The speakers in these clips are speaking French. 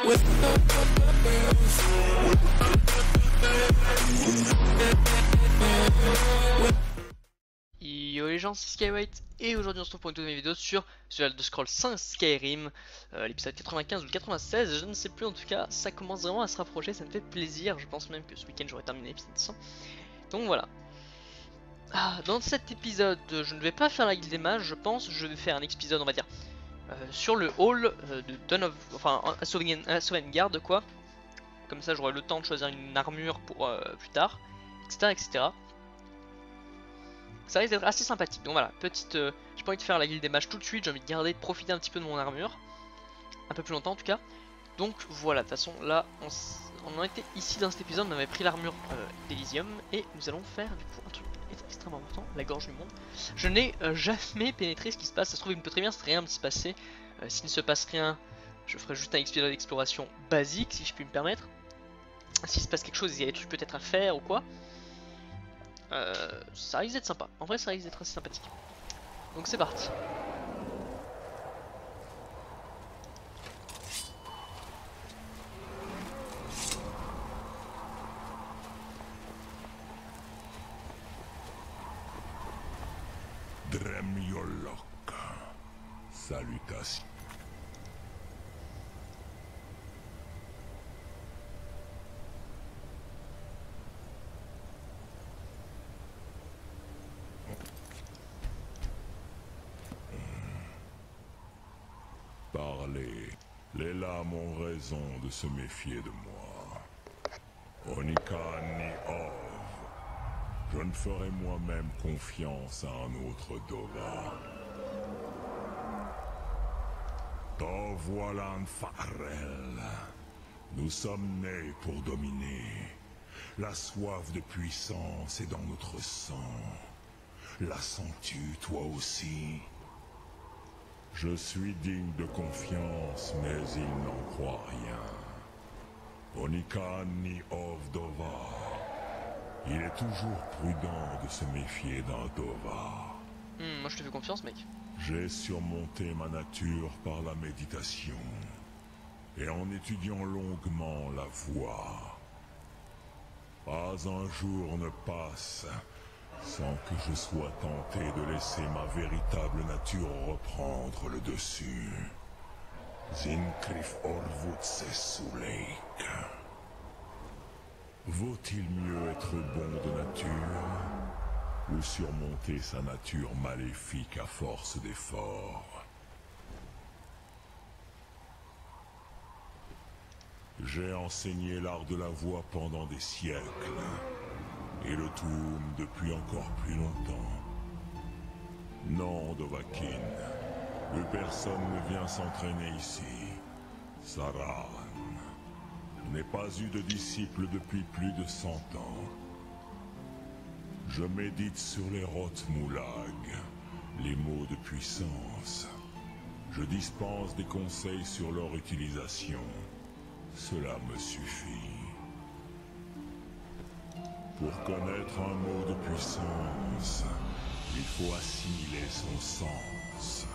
Yo les gens, c'est Skywhite et aujourd'hui on se retrouve pour une toute nouvelle vidéo sur The Elder Scrolls 5 Skyrim, l'épisode 95 ou 96, je ne sais plus, en tout cas ça commence vraiment à se rapprocher, ça me fait plaisir, je pense même que ce week-end j'aurai terminé l'épisode 100. Donc voilà. Dans cet épisode je ne vais pas faire la guilde des mages, je pense, je vais faire un épisode on va dire sur le hall de Dawn of... enfin à Sovngarde quoi. Comme ça j'aurai le temps de choisir une armure pour plus tard, etc. etc. Ça risque d'être assez sympathique. Donc voilà, petite. J'ai pas envie de faire la guilde des mages tout de suite, j'ai envie de garder, de profiter un petit peu de mon armure. Un peu plus longtemps en tout cas. Donc voilà, de toute façon là, on en était ici dans cet épisode, on avait pris l'armure d'Elysium. Et nous allons faire du coup un truc extrêmement important, la gorge du monde. Je n'ai jamais pénétré ce qui se passe, ça se trouve il ne peut très bien rien se passer. S'il ne se passe rien, je ferai juste un épisode d'exploration basique si je puis me permettre. S'il se passe quelque chose, il y a des trucs peut-être à faire ou quoi. Ça risque d'être sympa. En vrai, ça risque d'être assez sympathique. Donc c'est parti. Dremyolok. Salutations. Parlez, les lames ont raison de se méfier de moi. Onika ni Ov, je ne ferai moi-même confiance à un autre Dova. Tovolan Farel, nous sommes nés pour dominer. La soif de puissance est dans notre sang. La sens-tu toi aussi? Je suis digne de confiance, mais il n'en croit rien. Onika ni Ovdova. Il est toujours prudent de se méfier d'un Dova. Moi je te fais confiance mec. J'ai surmonté ma nature par la méditation et en étudiant longuement la voie. Pas un jour ne passe sans que je sois tenté de laisser ma véritable nature reprendre le dessus. Zinkrif Orvutse Suleik. Vaut-il mieux être bon de nature ou surmonter sa nature maléfique à force d'efforts? J'ai enseigné l'art de la voix pendant des siècles. Et le Toum depuis encore plus longtemps. Non, Dovahkiin, plus personne ne vient s'entraîner ici. Saran, je n'ai pas eu de disciple depuis plus de 100 ans. Je médite sur les Rotmulag, les mots de puissance. Je dispense des conseils sur leur utilisation. Cela me suffit. Pour connaître un mot de puissance, il faut assimiler son sens.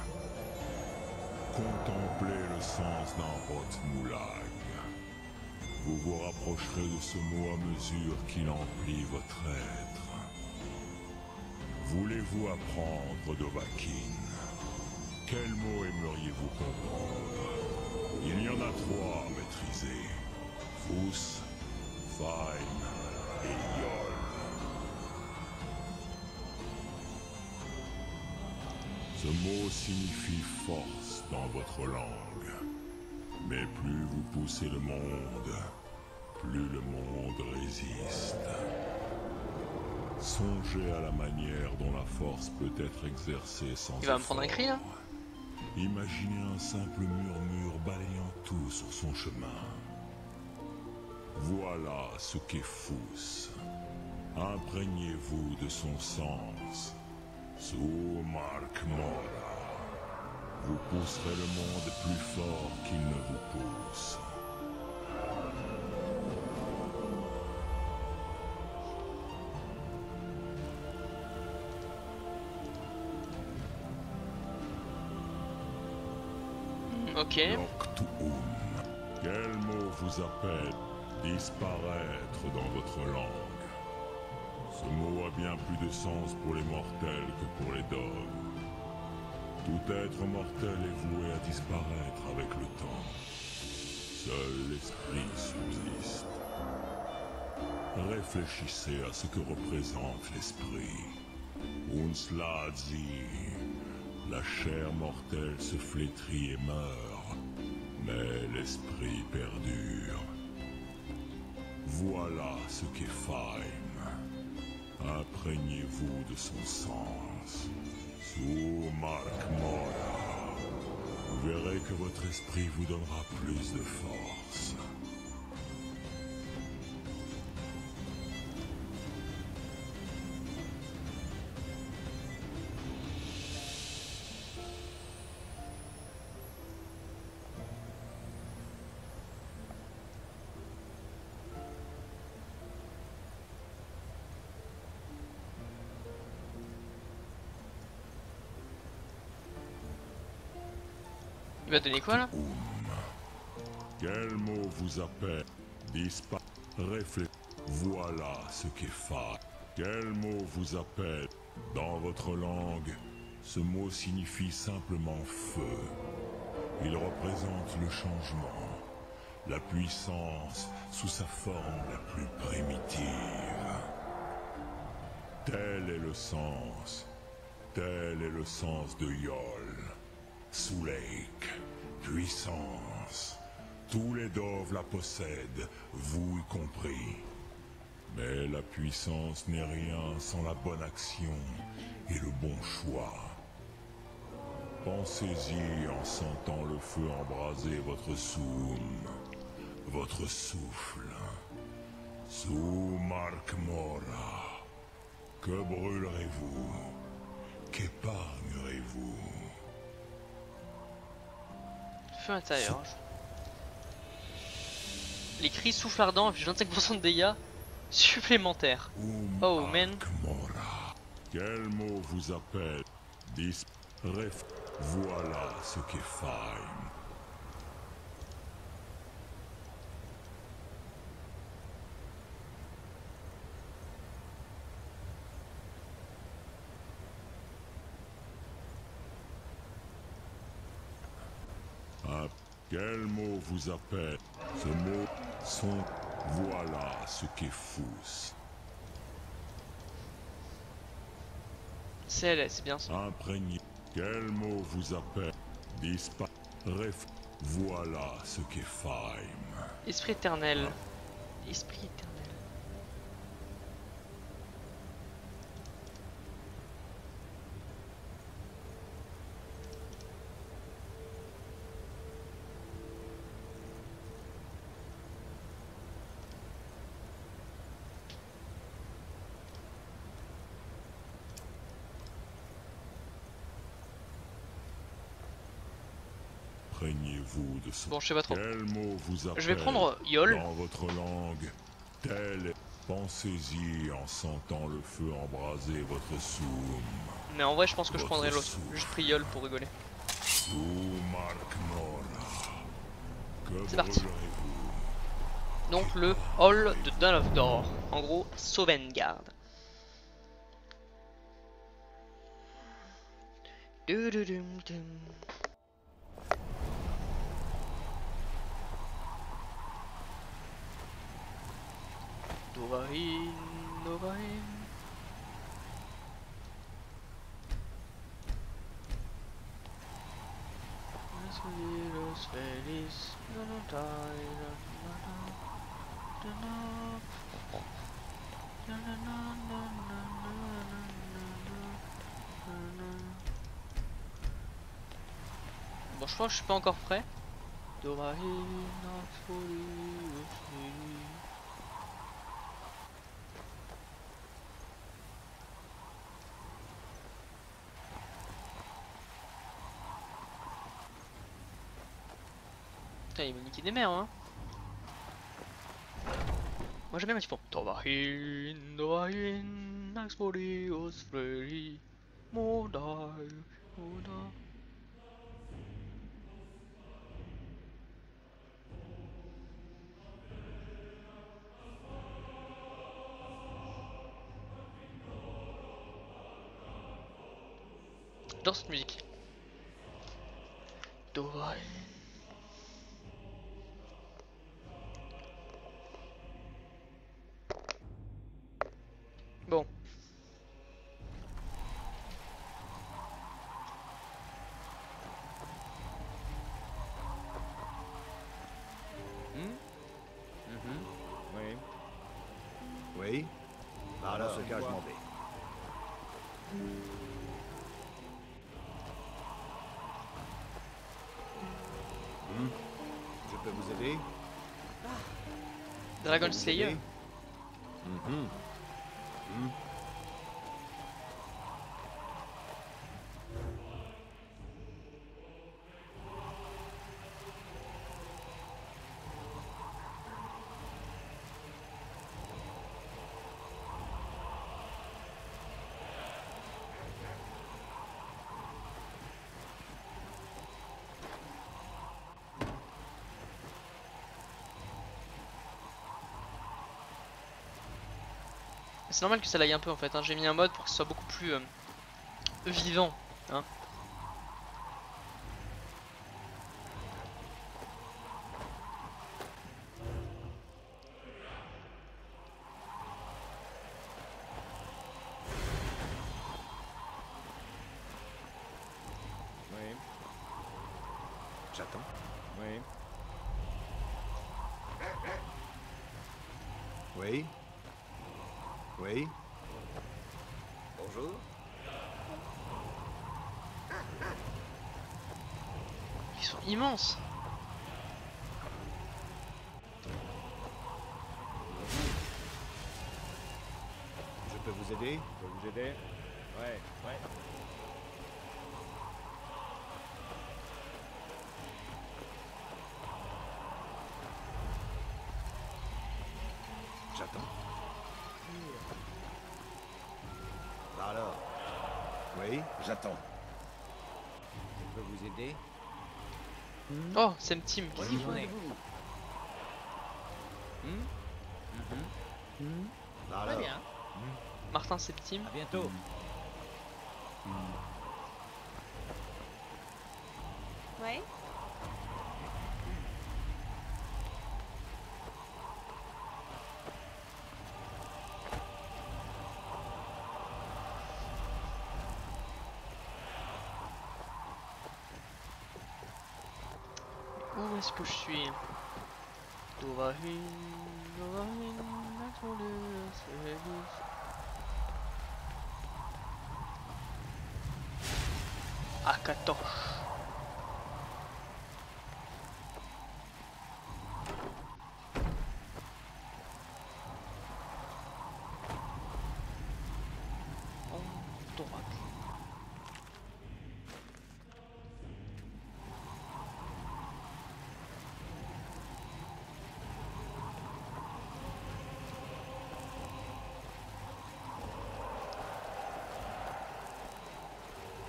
Contemplez le sens d'un Rotmulag. Vous vous rapprocherez de ce mot à mesure qu'il emplit votre être. Voulez-vous apprendre Dovahkiin? Quel mot aimeriez-vous comprendre? Il y en a 3 à maîtriser. Fous, Fain et Yol. Ce mot signifie force dans votre langue. Mais plus vous poussez le monde, plus le monde résiste. Songez à la manière dont la force peut être exercée sans Il va me prendre un cri là? Imaginez un simple murmure balayant tout sur son chemin. Voilà ce qu'est Fous. Imprégnez-vous de son sens. Sumark Mora. Vous pousserez le monde plus fort qu'il ne vous pousse. Ok. Noctuum. Quel mot vous appelle disparaître dans votre langue? Ce mot a bien plus de sens pour les mortels que pour les dogs. Tout être mortel est voué à disparaître avec le temps. Seul l'esprit subsiste. Réfléchissez à ce que représente l'esprit. Unslazi, la chair mortelle se flétrit et meurt, mais l'esprit perdure. Voilà ce qu'est Faim. Imprégnez-vous de son sens. Sous Mark Mora, vous verrez que votre esprit vous donnera plus de force. Il va donner quoi là? Quel mot vous appelle? Réfléchissez. Voilà ce qu'est Faim. Quel mot vous appelle? Dans votre langue, ce mot signifie simplement feu. Il représente le changement, la puissance sous sa forme la plus primitive. Tel est le sens de Yol. Soulake, puissance. Tous les Dove la possèdent, vous y compris. Mais la puissance n'est rien sans la bonne action et le bon choix. Pensez-y en sentant le feu embraser votre soum, votre souffle. Sous Mark Mora, que brûlerez-vous? Qu'épargnerez-vous? Feu intérieur. Les cris souffle ardent infligent 25% de dégâts supplémentaires. Oh man. Quel mot vous appelle? Voilà ce qu'est Faim. Quel mot vous appelle? Ce mot sont. Voilà ce qu'est Fous. C'est bien ça. Imprégné. Quel mot vous appelle? Voilà ce qu'est Faim. Esprit éternel. Esprit éternel. Imprégnez-vous de ce. Bon, je sais pas trop. Quel mot vous appelle? Je vais prendre Yol. Dans votre langue, tel est. Pensez-y en sentant le feu embraser votre soum. Mais en vrai, je pense que je prendrai l'autre. Juste pris Yol pour rigoler. C'est parti. Donc le Hall de Dawn of Door. En gros, Sovngarde. Dovahkiin, Dovahkiin. Los feliz, no no die, bon, je crois que je suis pas encore prêt. Putain, il m'a niqué des mers, hein. Moi j'aime bien quand ils font Dovahkiin, Dovahkiin, Naxpodios, Frey, Modai, Modai. J'adore cette musique. Dovahkiin. Bon. Oui. Oui. Dans ce cas, je m'en vais. Je peux vous aider? Dragon Je peux vous Slayer. aider? C'est normal que ça l'aille un peu en fait, hein. J'ai mis un mode pour que ce soit beaucoup plus vivant, hein. Oui. J'attends. Oui. Oui. Oui. Bonjour. Ils sont immenses. Je peux vous aider? Je peux vous aider? Ouais, ouais. J'attends. Alors. Oui. J'attends. Je peux vous aider? Oh, Same Team. Bonne journée. Alors. Très bien. Martin Same Team. À bientôt. Ouais. Où est-ce que je suis? Dovahkiin, Dovahkiin, Akatosh. Thorac.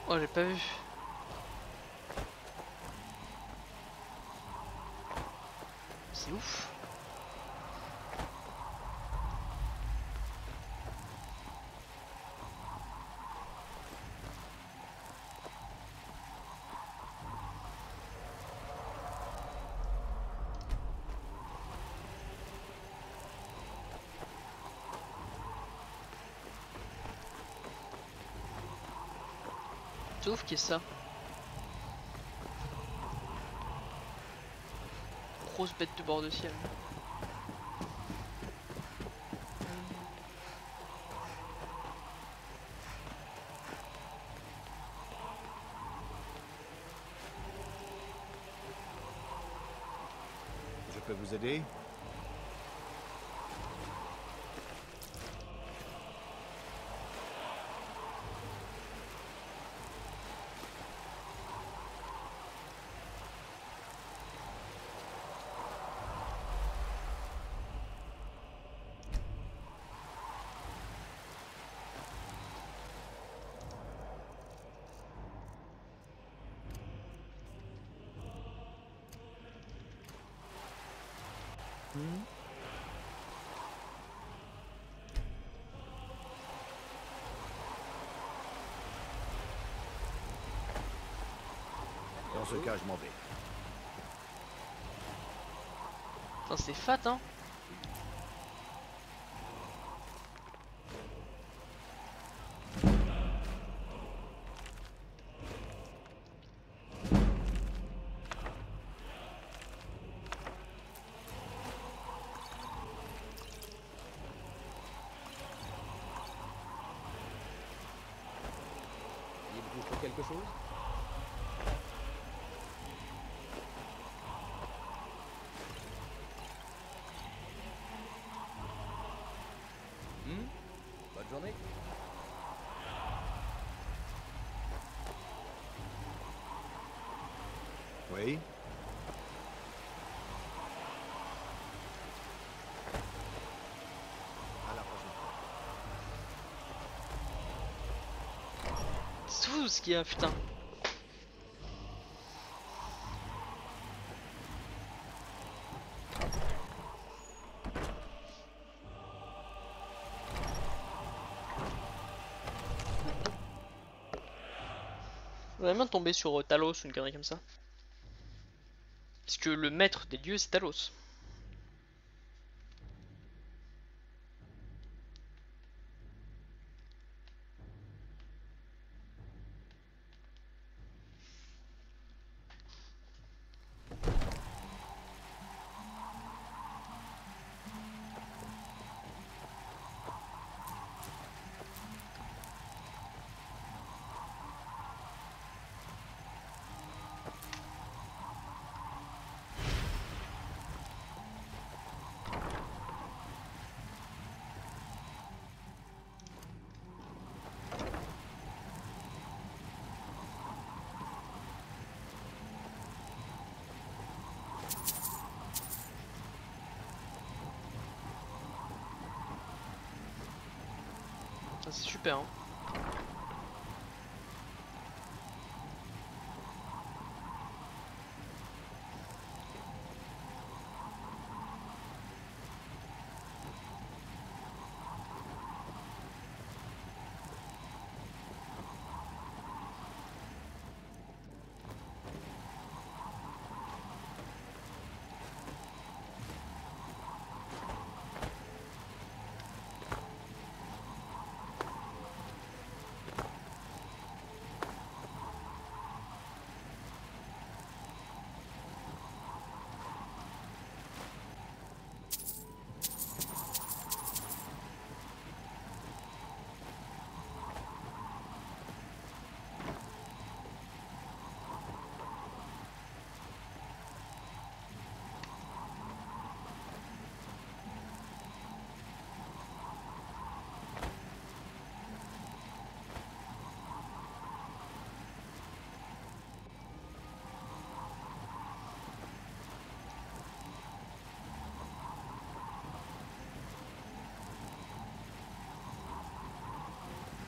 Oh, j'ai pas vu. C'est ouf. C'est ouf qu'il y ait ça. Grosse bête de bord de ciel. Je peux vous aider? ce cas, je m'en vais. Putain, c'est fat, hein. Il bouge pour quelque chose? Bonne journée. Oui? À la prochaine fois. C'est fou ce qu'il y a, putain. J'aimerais bien tomber sur Talos ou une connerie comme ça. Parce que le maître des dieux c'est Talos. Ça, c'est super, hein.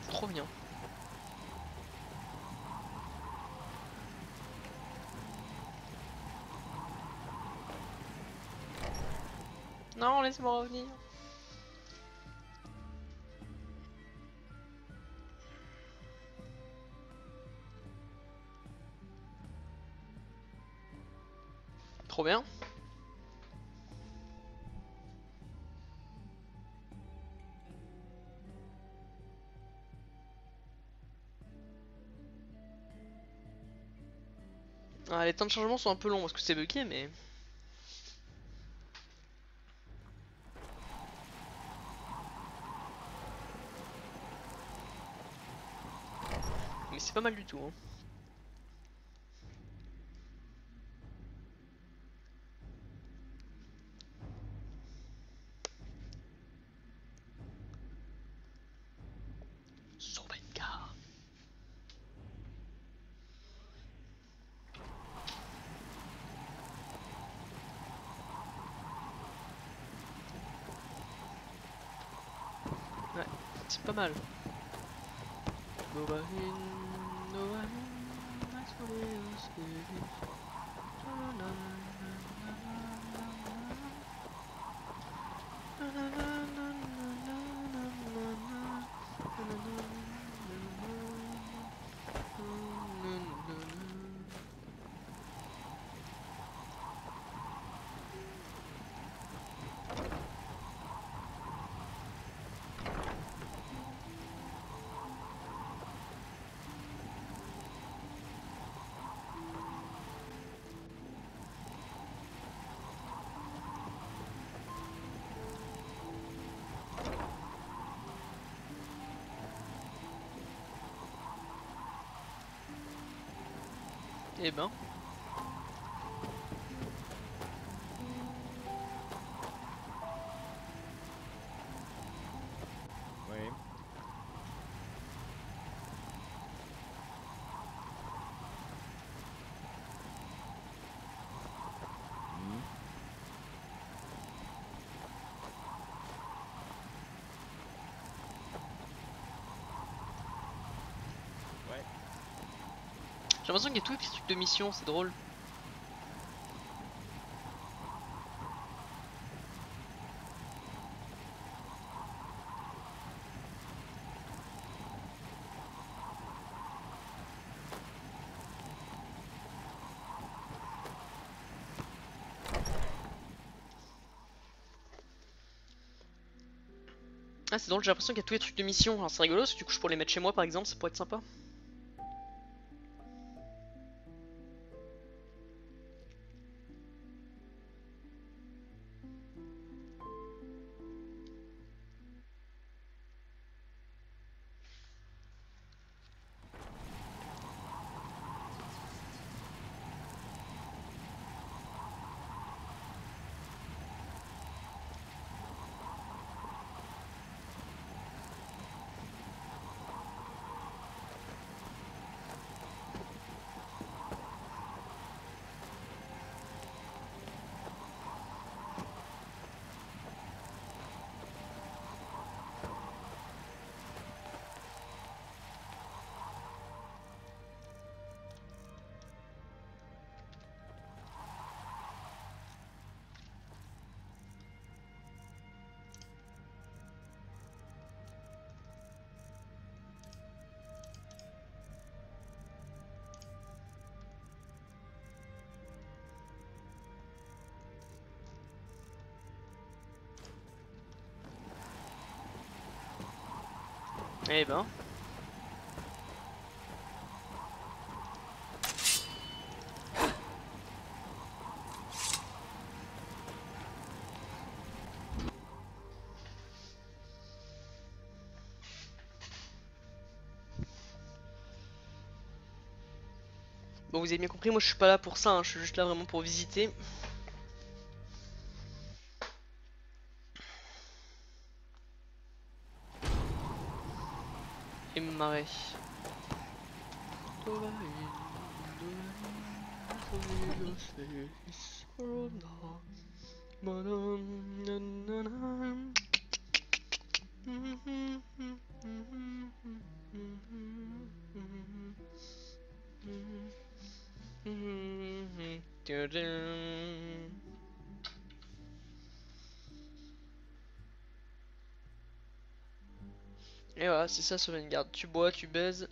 Trop bien. Non, laisse-moi revenir. Trop bien. Ah, les temps de chargement sont un peu longs parce que c'est bugué, mais... Mais c'est pas mal du tout, hein. Sauvegarde. Ouais, c'est pas mal. Eh ben. Oui. J'ai l'impression qu'il y a tous les petits trucs de mission, c'est drôle. Ah c'est drôle, j'ai l'impression qu'il y a tous les trucs de mission. Alors c'est rigolo parce que du coup je pourrais les mettre chez moi par exemple, ça pourrait être sympa. Eh ben. Bon, vous avez bien compris, moi je suis pas là pour ça, hein, je suis juste là vraiment pour visiter. Et me marrer. Et voilà, c'est ça sur une garde. Tu bois, tu baises.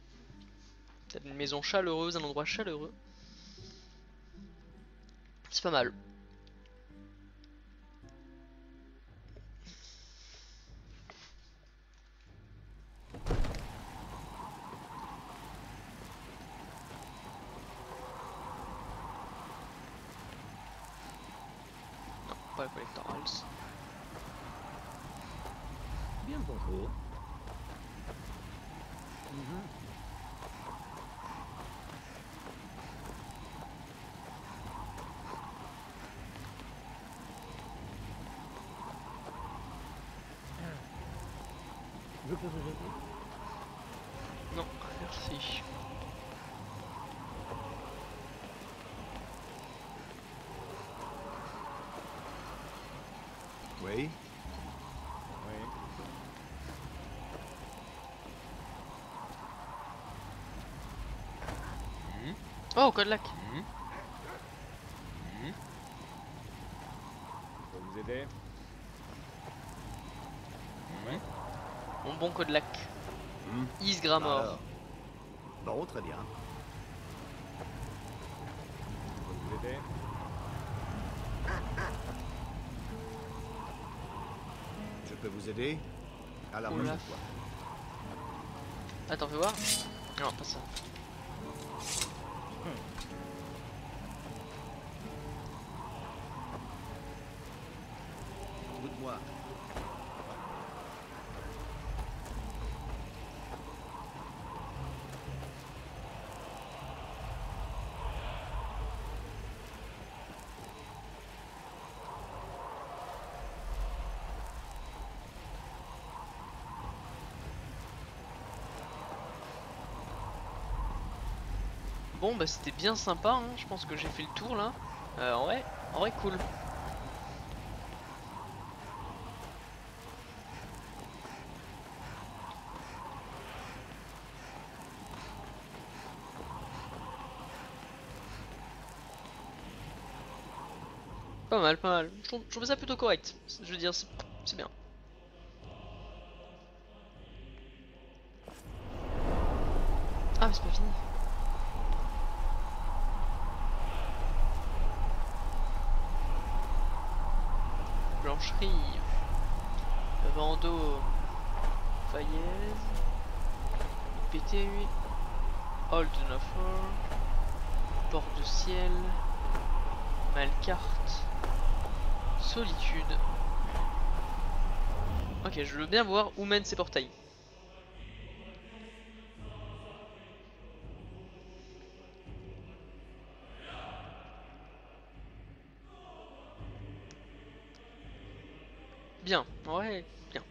T'as une maison chaleureuse, un endroit chaleureux. C'est pas mal. Non, pas le collectorals. Bien bonjour. Je peux vous aider? Non, merci. Oui. Oui. Oh, code lac. Je peux vous aider? Mon bon code lac. Hmm. Isgramor. Alors. Bon, très bien. Je peux vous aider? Je peux vous aider? À la Oula. prochaine fois. Attends, fais voir. Non, pas ça. Dites-moi. Bon bah c'était bien sympa, hein. Je pense que j'ai fait le tour là. En vrai cool. Pas mal, pas mal. Je trouve ça plutôt correct. Je veux dire, c'est bien. Ah mais c'est pas fini. Blancherie. Vando. Fayez. PT8. Old Nofor. Port de ciel. Malcarte. Solitude. Ok, je veux bien voir où mènent ces portails. Bien, ouais, bien.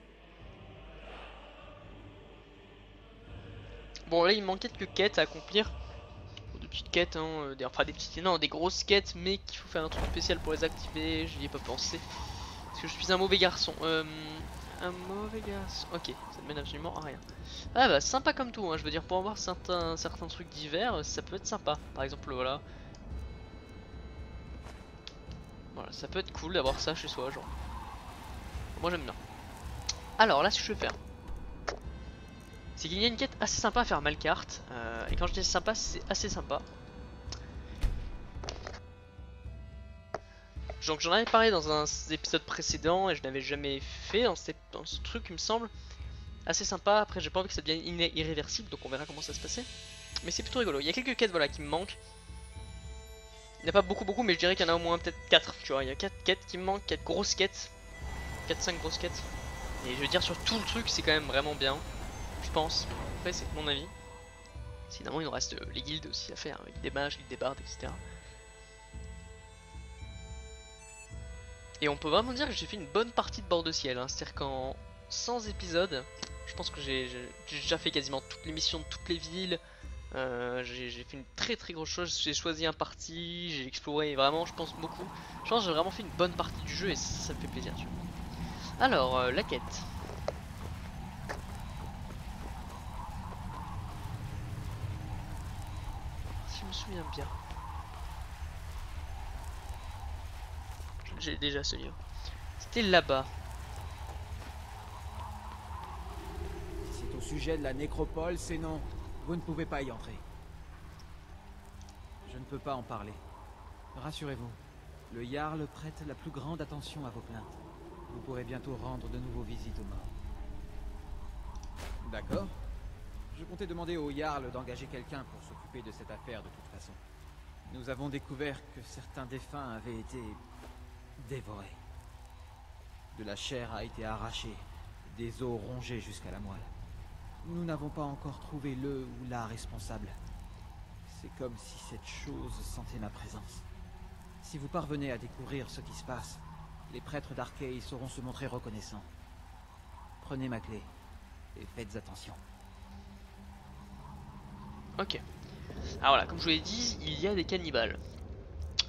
Bon là il me manque quelques quêtes à accomplir. Des petites quêtes, hein, enfin des petites, non, des grosses quêtes, mais qu'il faut faire un truc spécial pour les activer. Je n'y ai pas pensé. Parce que je suis un mauvais garçon. Un mauvais garçon. Ok, ça ne mène absolument à rien. Ah bah sympa comme tout, hein. Je veux dire pour avoir certains trucs divers, ça peut être sympa. Par exemple voilà. Voilà, ça peut être cool d'avoir ça chez soi, genre. Moi j'aime bien. Alors là ce que je vais faire, c'est qu'il y a une quête assez sympa à faire Malcarte. Et quand je dis sympa, c'est assez sympa. Donc j'en avais parlé dans un épisode précédent et je n'avais jamais fait dans ce truc il me semble. Assez sympa, après j'ai pas envie que ça devienne irréversible, donc on verra comment ça se passait. Mais c'est plutôt rigolo, il y a quelques quêtes voilà, qui me manquent. Il n'y en a pas beaucoup mais je dirais qu'il y en a au moins peut-être 4, tu vois. Il y a 4 quêtes qui me manquent, 4 grosses quêtes. 4-5 grosses quêtes. Et je veux dire sur tout le truc c'est quand même vraiment bien. Je pense, après c'est mon avis. Sinon il nous reste les guildes aussi à faire, avec des mages, des bardes, etc. Et on peut vraiment dire que j'ai fait une bonne partie de bord de ciel, hein. C'est-à-dire qu'en 100 épisodes, je pense que j'ai déjà fait quasiment toutes les missions de toutes les villes. J'ai fait une très grosse chose, j'ai choisi un parti, j'ai exploré vraiment, je pense beaucoup. Je pense que j'ai vraiment fait une bonne partie du jeu et ça me fait plaisir. Tu vois. Alors, la quête. Si je me souviens bien. J'ai déjà ce livre. C'était là-bas. Si c'est au sujet de la nécropole, c'est non. Vous ne pouvez pas y entrer. Je ne peux pas en parler. Rassurez-vous, le Jarl prête la plus grande attention à vos plaintes. Vous pourrez bientôt rendre de nouveau visite aux morts. D'accord. Je comptais demander au Jarl d'engager quelqu'un pour s'occuper de cette affaire de toute façon. Nous avons découvert que certains défunts avaient été dévorés. De la chair a été arrachée, des os rongés jusqu'à la moelle. Nous n'avons pas encore trouvé le ou la responsable. C'est comme si cette chose sentait ma présence. Si vous parvenez à découvrir ce qui se passe, les prêtres d'Arkay sauront se montrer reconnaissants. Prenez ma clé et faites attention. Ok. Alors voilà, comme je vous l'ai dit, il y a des cannibales.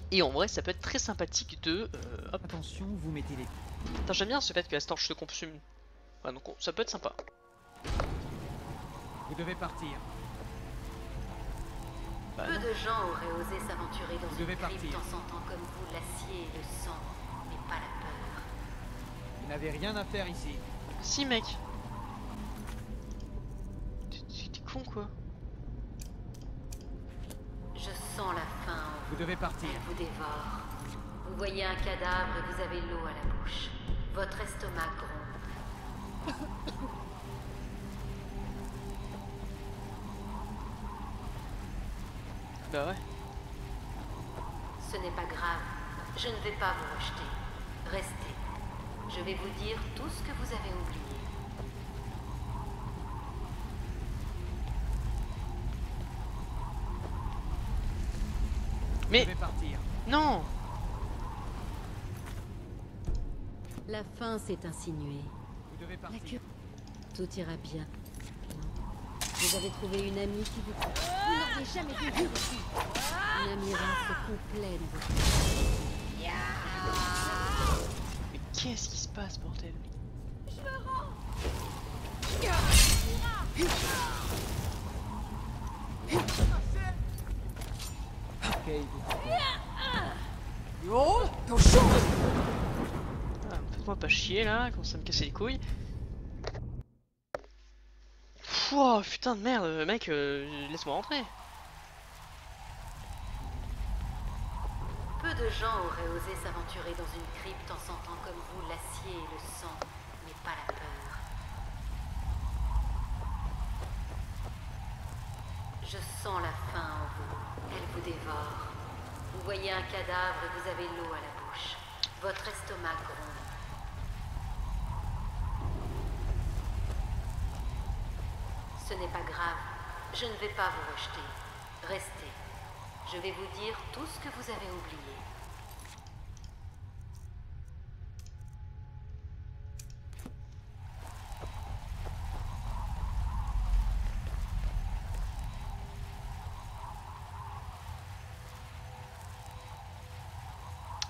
Et en vrai, ça peut être très sympathique de... hop. Attention, vous mettez les... Putain, j'aime bien ce fait que la torche se consume. Ouais, donc ça peut être sympa. Vous devez partir. Bah, Peu non. de gens auraient osé s'aventurer dans Vous devez une crypte partir. en sentant comme vous l'acier et le sang, mais pas la peur. Vous n'avez rien à faire ici. Si mec. T'es con quoi. Je sens la faim en Vous devez vous. partir. Elle vous dévore. Vous voyez un cadavre et vous avez l'eau à la bouche. Votre estomac gronde. Bah ouais. Ce n'est pas grave. Je ne vais pas vous rejeter. Restez. Je vais vous dire tout ce que vous avez oublié. Vous Mais devez partir. non. La faim s'est insinuée. Vous devez La partir. queue. Tout ira bien. Vous avez trouvé une amie qui vous... Vous n'auriez jamais dû vivre ici. Namira se complaît dans votre... Mais qu'est-ce qui se passe, bordel? Ok, Ah, faites-moi pas chier là, commence à me casser les couilles. Pouah, putain de merde, mec, laisse-moi rentrer. Peu de gens auraient osé s'aventurer dans une crypte en sentant comme vous l'acier et le sang, mais pas la peur. Je sens la faim en vous, elle vous dévore. Vous voyez un cadavre et vous avez l'eau à la bouche. Votre estomac gronde. Ce n'est pas grave, je ne vais pas vous rejeter. Restez. Je vais vous dire tout ce que vous avez oublié.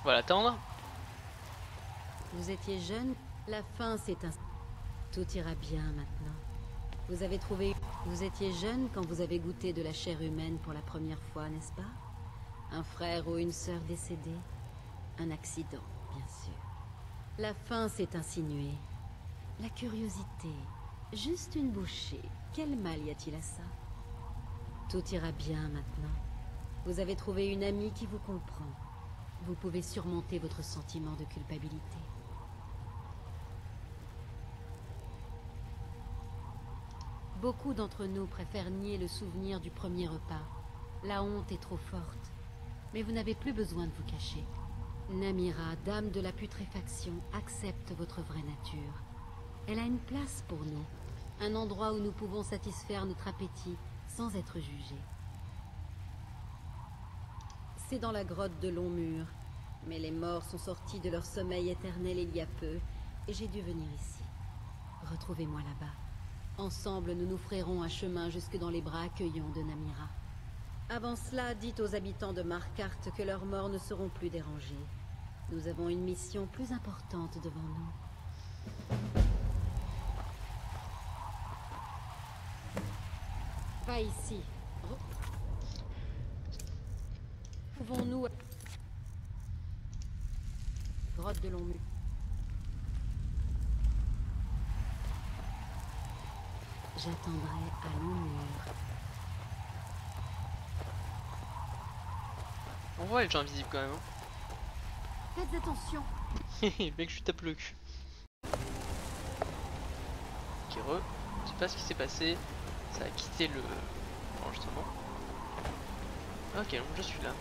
Voilà, attendre. Vous étiez jeune, la fin c'est un... Tout ira bien maintenant. Vous avez trouvé... Vous étiez jeune quand vous avez goûté de la chair humaine pour la première fois, n'est-ce pas? Un frère ou une sœur décédée? Un accident, bien sûr. La faim s'est insinuée. La curiosité. Juste une bouchée. Quel mal y a-t-il à ça? Tout ira bien maintenant. Vous avez trouvé une amie qui vous comprend. Vous pouvez surmonter votre sentiment de culpabilité. Beaucoup d'entre nous préfèrent nier le souvenir du premier repas. La honte est trop forte. Mais vous n'avez plus besoin de vous cacher. Namira, dame de la putréfaction, accepte votre vraie nature. Elle a une place pour nous. Un endroit où nous pouvons satisfaire notre appétit sans être jugés. C'est dans la grotte de longs murs. Mais les morts sont sortis de leur sommeil éternel il y a peu, et j'ai dû venir ici. Retrouvez-moi là-bas. Ensemble, nous nous ferons un chemin jusque dans les bras accueillants de Namira. Avant cela, dites aux habitants de Markarth que leurs morts ne seront plus dérangés. Nous avons une mission plus importante devant nous. Pas ici. Pouvons-nous... Grotte de Longmu. J'attendrai à Longmur. On voit les gens invisibles quand même. Hein. Faites attention. Mec, je tape le cul. Ok, je sais pas ce qui s'est passé. Ça a quitté le enregistrement. Ok, donc je suis là.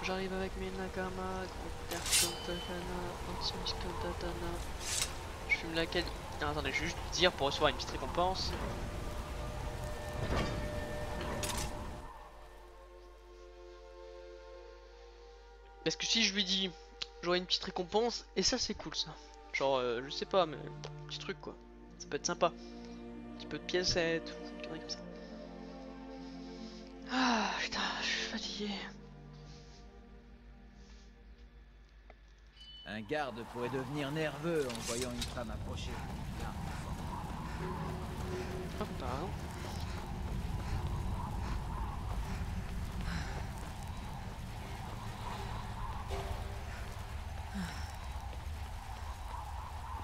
J'arrive avec mes Nakama, je fume laquelle. Non, attendez, je vais juste dire pour recevoir une petite récompense. Parce que si je lui dis j'aurai une petite récompense, et ça c'est cool ça. Genre, je sais pas, mais petit truc quoi. Ça peut être sympa. Un petit peu de piécettes, une connerie comme ça. Ah putain, je suis fatigué. Un garde pourrait devenir nerveux en voyant une femme approcher. Hop là.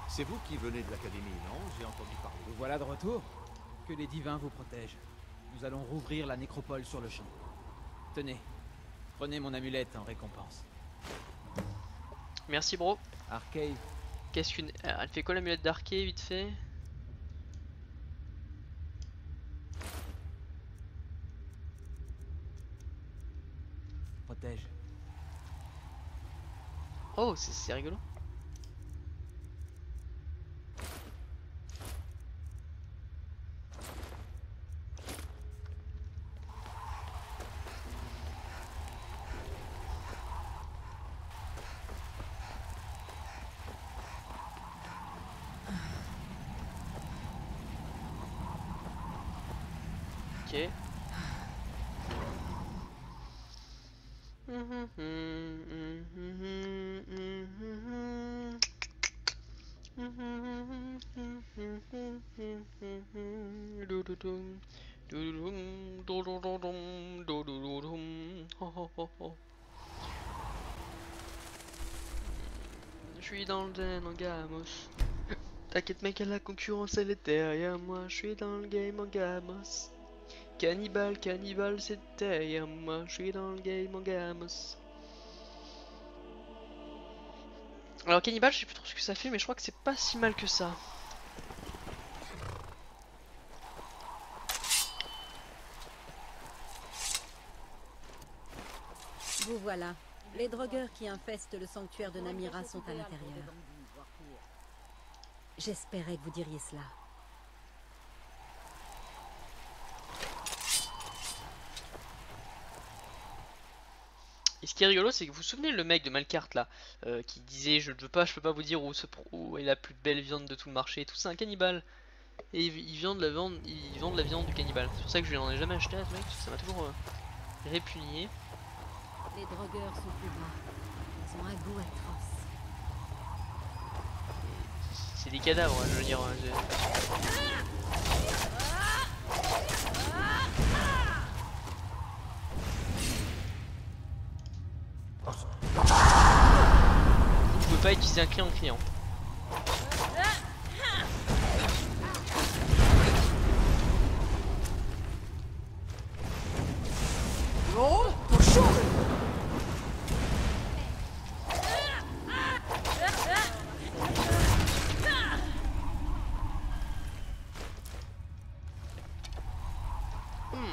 C'est vous qui venez de l'académie, non? J'ai entendu parler. Vous voilà de retour. Que les divins vous protègent. Nous allons rouvrir la nécropole sur le champ. Tenez, prenez mon amulette en récompense. Merci bro. Arcade. Qu'est-ce qu'une... Elle fait quoi l'amulette d'Arcade vite fait? Protège. Oh c'est rigolo. Ok. Je suis dans le den en gamos. T'inquiète mec, la concurrence elle est derrière moi. Je suis dans le game en gamos. Cannibal, cannibal, c'est derrière moi. Je suis dans le game en gamos. Alors cannibal, je sais plus trop ce que ça fait, mais je crois que c'est pas si mal que ça. Vous voilà. Les drogueurs qui infestent le sanctuaire de Namira sont à l'intérieur. J'espérais que vous diriez cela. Et ce qui est rigolo, c'est que vous vous souvenez le mec de Malkart là, qui disait je peux pas vous dire où est la plus belle viande de tout le marché. Tout c'est un cannibale. Et ils vendent de la viande du cannibale. C'est pour ça que je n'en ai jamais acheté à ce mec, parce que ça m'a toujours répugné. Les drogueurs sont plus bas. Ils ont un goût atroce. C'est des cadavres, je veux dire. Vous pouvez pas utiliser un clé en client.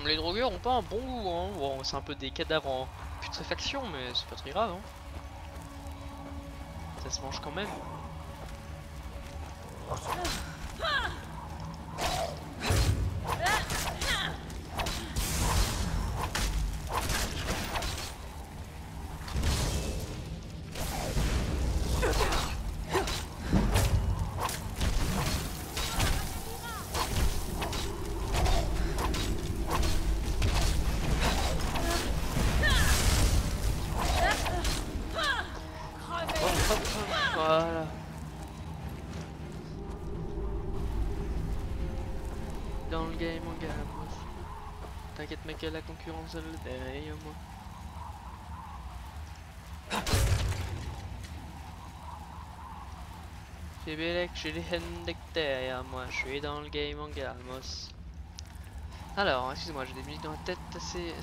Les drogueurs ont pas un bon goût, hein. Bon, c'est un peu des cadavres en putréfaction, mais c'est pas très grave, hein. Ça se mange quand même. Voilà. Dans le game en gamme. T'inquiète mec, la concurrence elle est derrière moi. J'ai Belek, j'ai les Hendek derrière moi, je suis dans le game en gamos. Alors, excusez-moi, j'ai des musiques dans la tête assez nulles.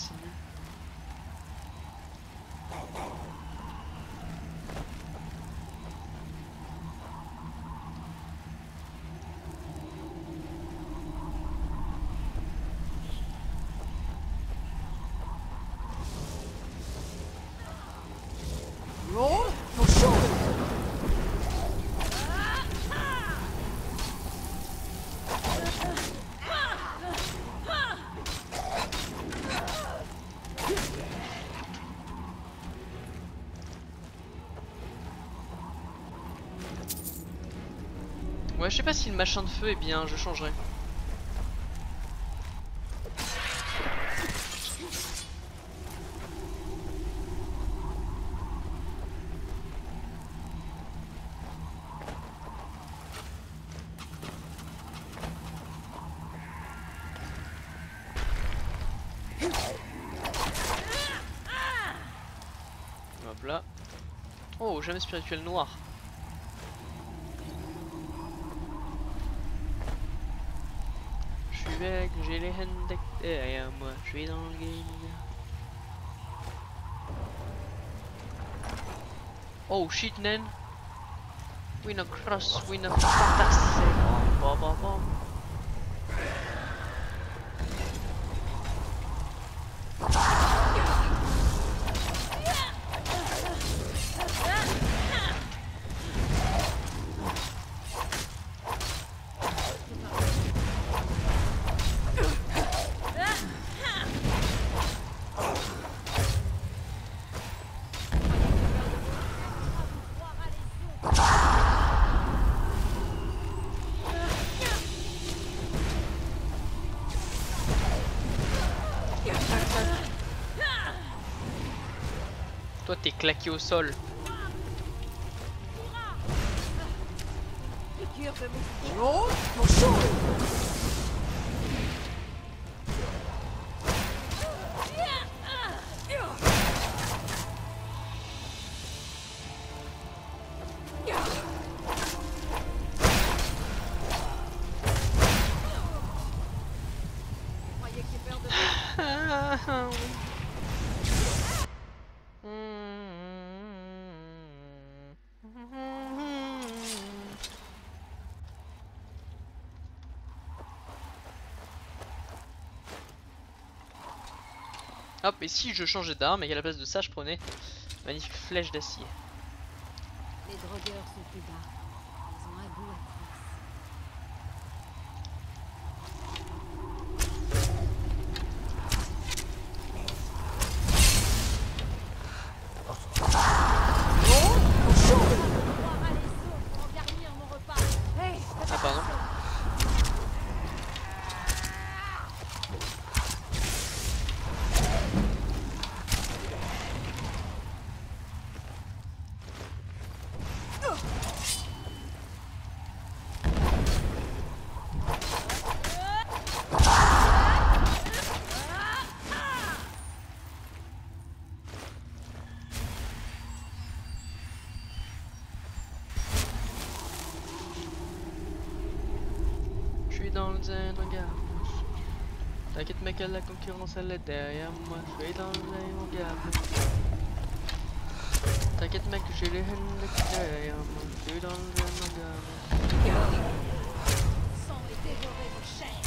Ouais, je sais pas si le machin de feu est bien, je changerai. Hop là. Oh, jamais spirituel noir. J'ai les Hendek derrière moi, je suis dans le game. Oh shit nen. Win a cross, win a fantastic. Bom, bom, bom. Toi t'es claqué au sol. Hop, et si je changeais d'arme et qu'à la place de ça je prenais magnifique flèche d'acier. Les drogueurs sont plus bas. Ils ont un goût atroce. Ah pardon. Je suis dans le zen, regarde. T'inquiète mec, la concurrence elle est derrière moi. Je suis dans le zen, regarde. T'inquiète mec, j'ai les haines derrière moi. Je suis dans le zen, regarde. Sang et dévorer vos chairs.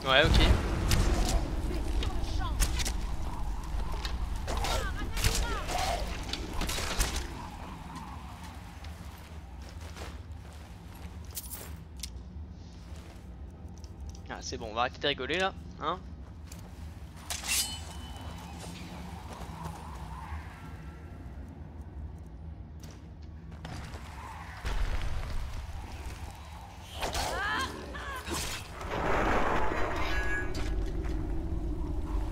Ouais, ok. Ah, c'est bon, on va arrêter de rigoler là, hein.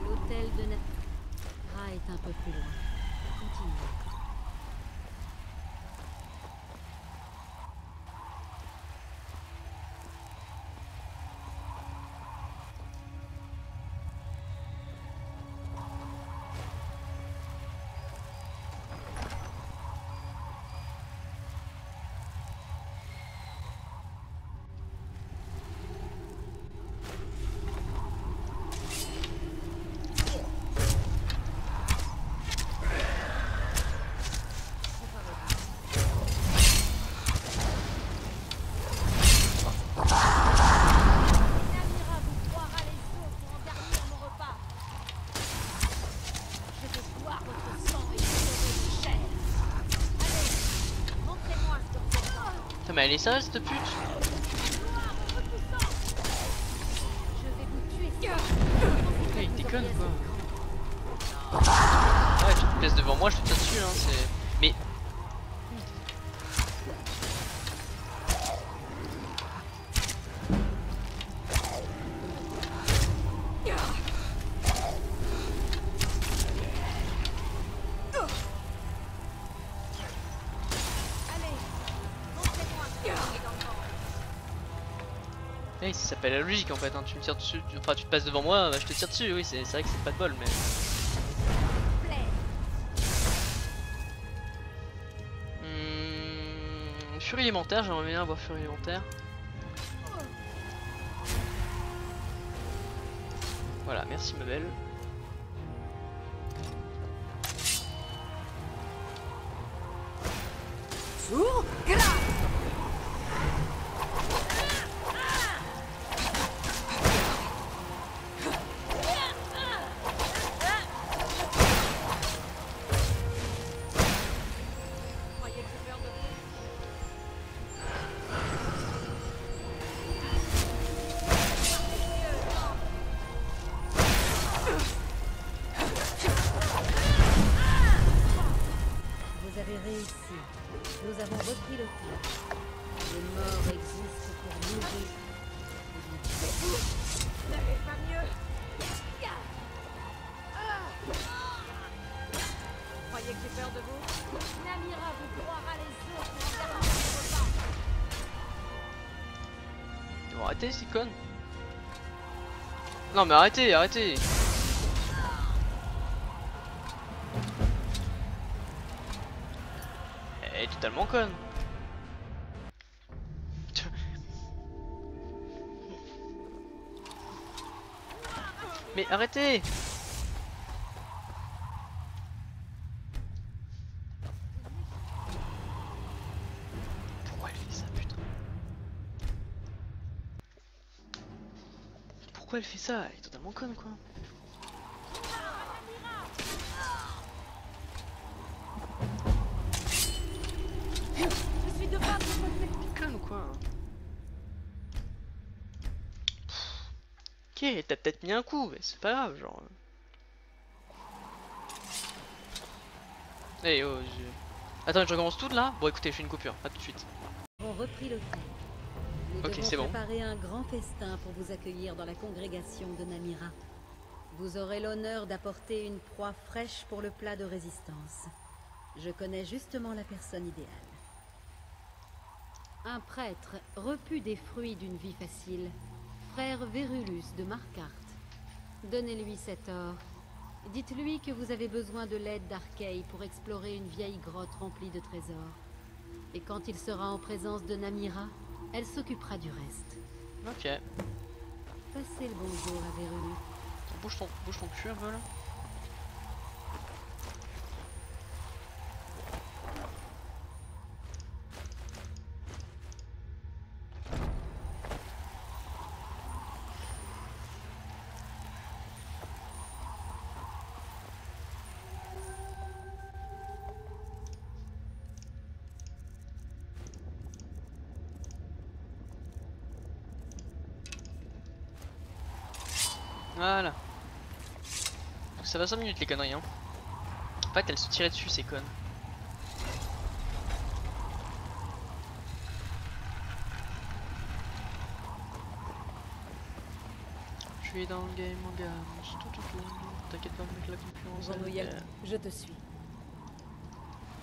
L'hôtel de Ra est un peu plus loin. Continuez. Putain, mais elle est sérieuse cette pute. Putain, il déconne quoi. Ouais, tu te places devant moi, je te tire dessus hein, c'est... Mais... Oui, ça s'appelle la logique en fait, hein. Tu me tires dessus, enfin tu te passes devant moi, bah, je te tire dessus, oui c'est vrai que c'est pas de bol mais... Furie élémentaire, j'aimerais bien avoir furie élémentaire. Voilà, merci ma belle. Vous avez réussi. Nous avons repris le plan. Les morts existent pour mourir. Vous n'avez pas mieux. Vous croyez que j'ai peur de vous? Namira vous broiera les os pour terminer le repas. Bon, arrêtez ces connes. Non mais arrêtez, arrêtez. Elle est totalement conne. Mais arrêtez. Pourquoi elle fait ça, putain? Pourquoi elle fait ça? Elle est totalement conne quoi. Je suis devant vous. T'es conne ou quoi? Ok, t'as peut-être mis un coup, mais c'est pas grave, genre. Eh oh, attends, je recommence tout de là? Bon écoutez, je fais une coupure, à tout de suite. Nous avons repris le train. Nous Ok, c'est devons bon. préparer un grand festin pour vous accueillir dans la congrégation de Namira. Vous aurez l'honneur d'apporter une proie fraîche pour le plat de résistance. Je connais justement la personne idéale. Un prêtre repu des fruits d'une vie facile, frère Vérulus de Marquardt. Donnez-lui cet or. Dites-lui que vous avez besoin de l'aide d'Arkeï pour explorer une vieille grotte remplie de trésors. Et quand il sera en présence de Namira, elle s'occupera du reste. Ok. Passez le bonjour à Vérulus. Bouge ton cul un peu là. Voilà. Donc ça va 5 minutes les conneries hein. En fait elle se tirait dessus ces connes. Je suis dans le game mon gars. T'inquiète pas mec, la confiance. Grenouillette, je te suis.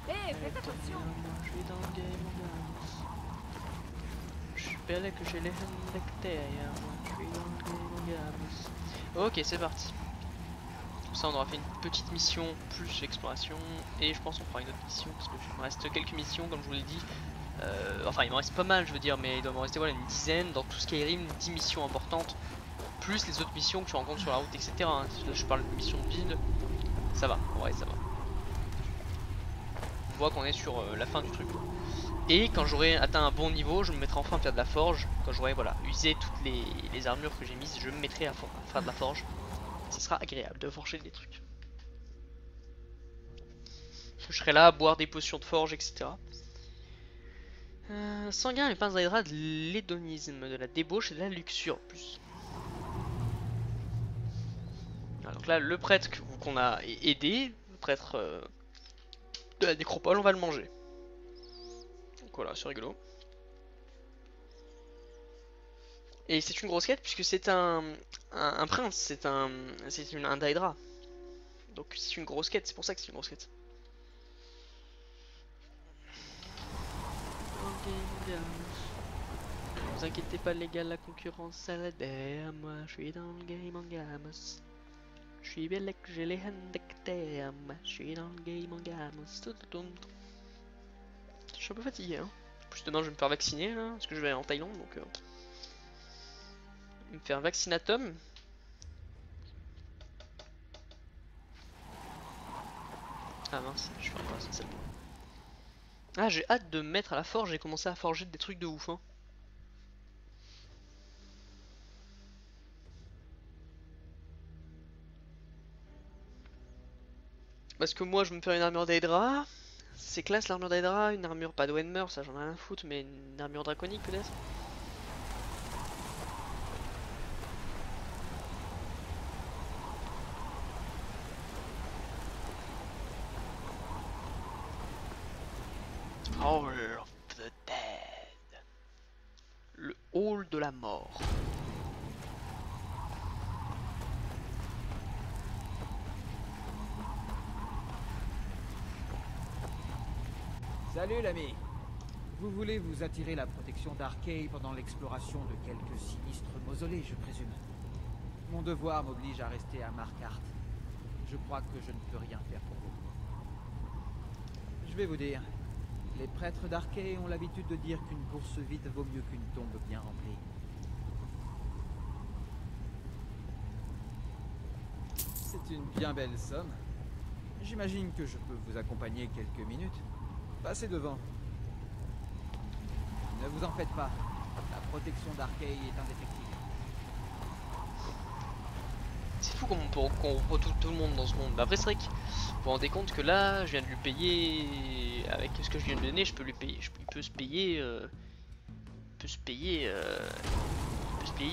Hé, faites attention. Je suis dans le game mon gars. Je suis belle que j'ai les hands d'acteur. Je suis dans le game mon gars. Ok c'est parti. Comme ça on aura fait une petite mission plus exploration. Et je pense qu'on fera une autre mission. Parce qu'il me reste quelques missions comme je vous l'ai dit. Enfin il m'en reste pas mal je veux dire. Mais il doit m'en rester voilà, une dizaine. Dans tout Skyrim 10 missions importantes. Plus les autres missions que tu rencontres sur la route etc. Hein. Là je parle de missions de ville. Ça va, ouais ça va. On voit qu'on est sur la fin du truc. Et quand j'aurai atteint un bon niveau, je me mettrai enfin à faire de la forge. Quand j'aurai voilà, usé toutes les armures que j'ai mises, je me mettrai à faire de la forge. Ce sera agréable de forger des trucs. Je serai là à boire des potions de forge, etc. Sanguin, les pinces d'aédra, de l'hédonisme, de la débauche et de la luxure en plus. Alors, donc là, le prêtre qu'on a aidé, le prêtre de la nécropole, on va le manger. Donc voilà, c'est rigolo. Et c'est une grosse quête puisque c'est un prince, c'est un daedra. Donc c'est une grosse quête, c'est pour ça que c'est une grosse quête. Vous inquiétez pas les gars, la concurrence elle est derrière moi. Je suis dans le game en gamos. Je suis bien là que j'ai les hands derrière moi. Je suis dans le game en gamos. Je suis un peu fatigué hein. Plus demain je vais me faire vacciner là, parce que je vais aller en Thaïlande donc me faire vaccinatum. Ah mince, je suis encore ça. Ah j'ai hâte de me mettre à la forge et commencer à forger des trucs de ouf hein. Parce que moi je veux me faire une armure d'Hydra. C'est classe l'armure d'Hydra, une armure pas de Wenmer, ça j'en ai rien à foutre, mais une armure draconique peut-être. Hall of the Dead. Le hall de la mort. Salut l'ami. Vous voulez vous attirer la protection d'Arkay pendant l'exploration de quelques sinistres mausolées, je présume. Mon devoir m'oblige à rester à Markarth. Je crois que je ne peux rien faire pour vous. Je vais vous dire, les prêtres d'Arkay ont l'habitude de dire qu'une bourse vide vaut mieux qu'une tombe bien remplie. C'est une bien belle somme. J'imagine que je peux vous accompagner quelques minutes. Passez devant. Ne vous en faites pas. La protection d'Arkay est indéfectible. C'est fou qu'on retrouve tout le monde dans ce monde. Mais après c'est vrai que vous vous rendez compte que là, je viens de lui payer avec ce que je viens de lui donner, je peux lui payer. Il peut se payer. Il peut se payer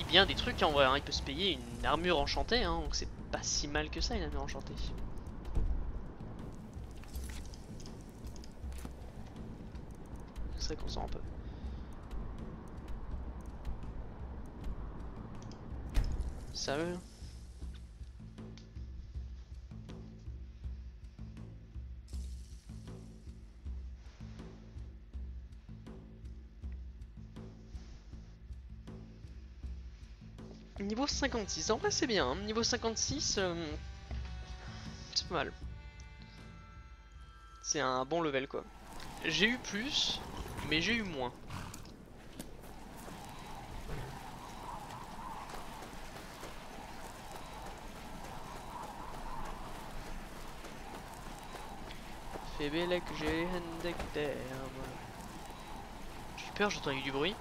bien des trucs en vrai. Hein. Il peut se payer une armure enchantée. Hein. Donc c'est pas si mal que ça une armure enchantée. C'est vrai qu'on sent un peu. Sérieux? Niveau 56, en vrai c'est bien, hein. Niveau 56, c'est pas mal. C'est un bon level quoi. J'ai eu plus, mais j'ai eu moins. Fais belle que j'ai j'ai peur, j'entends du bruit.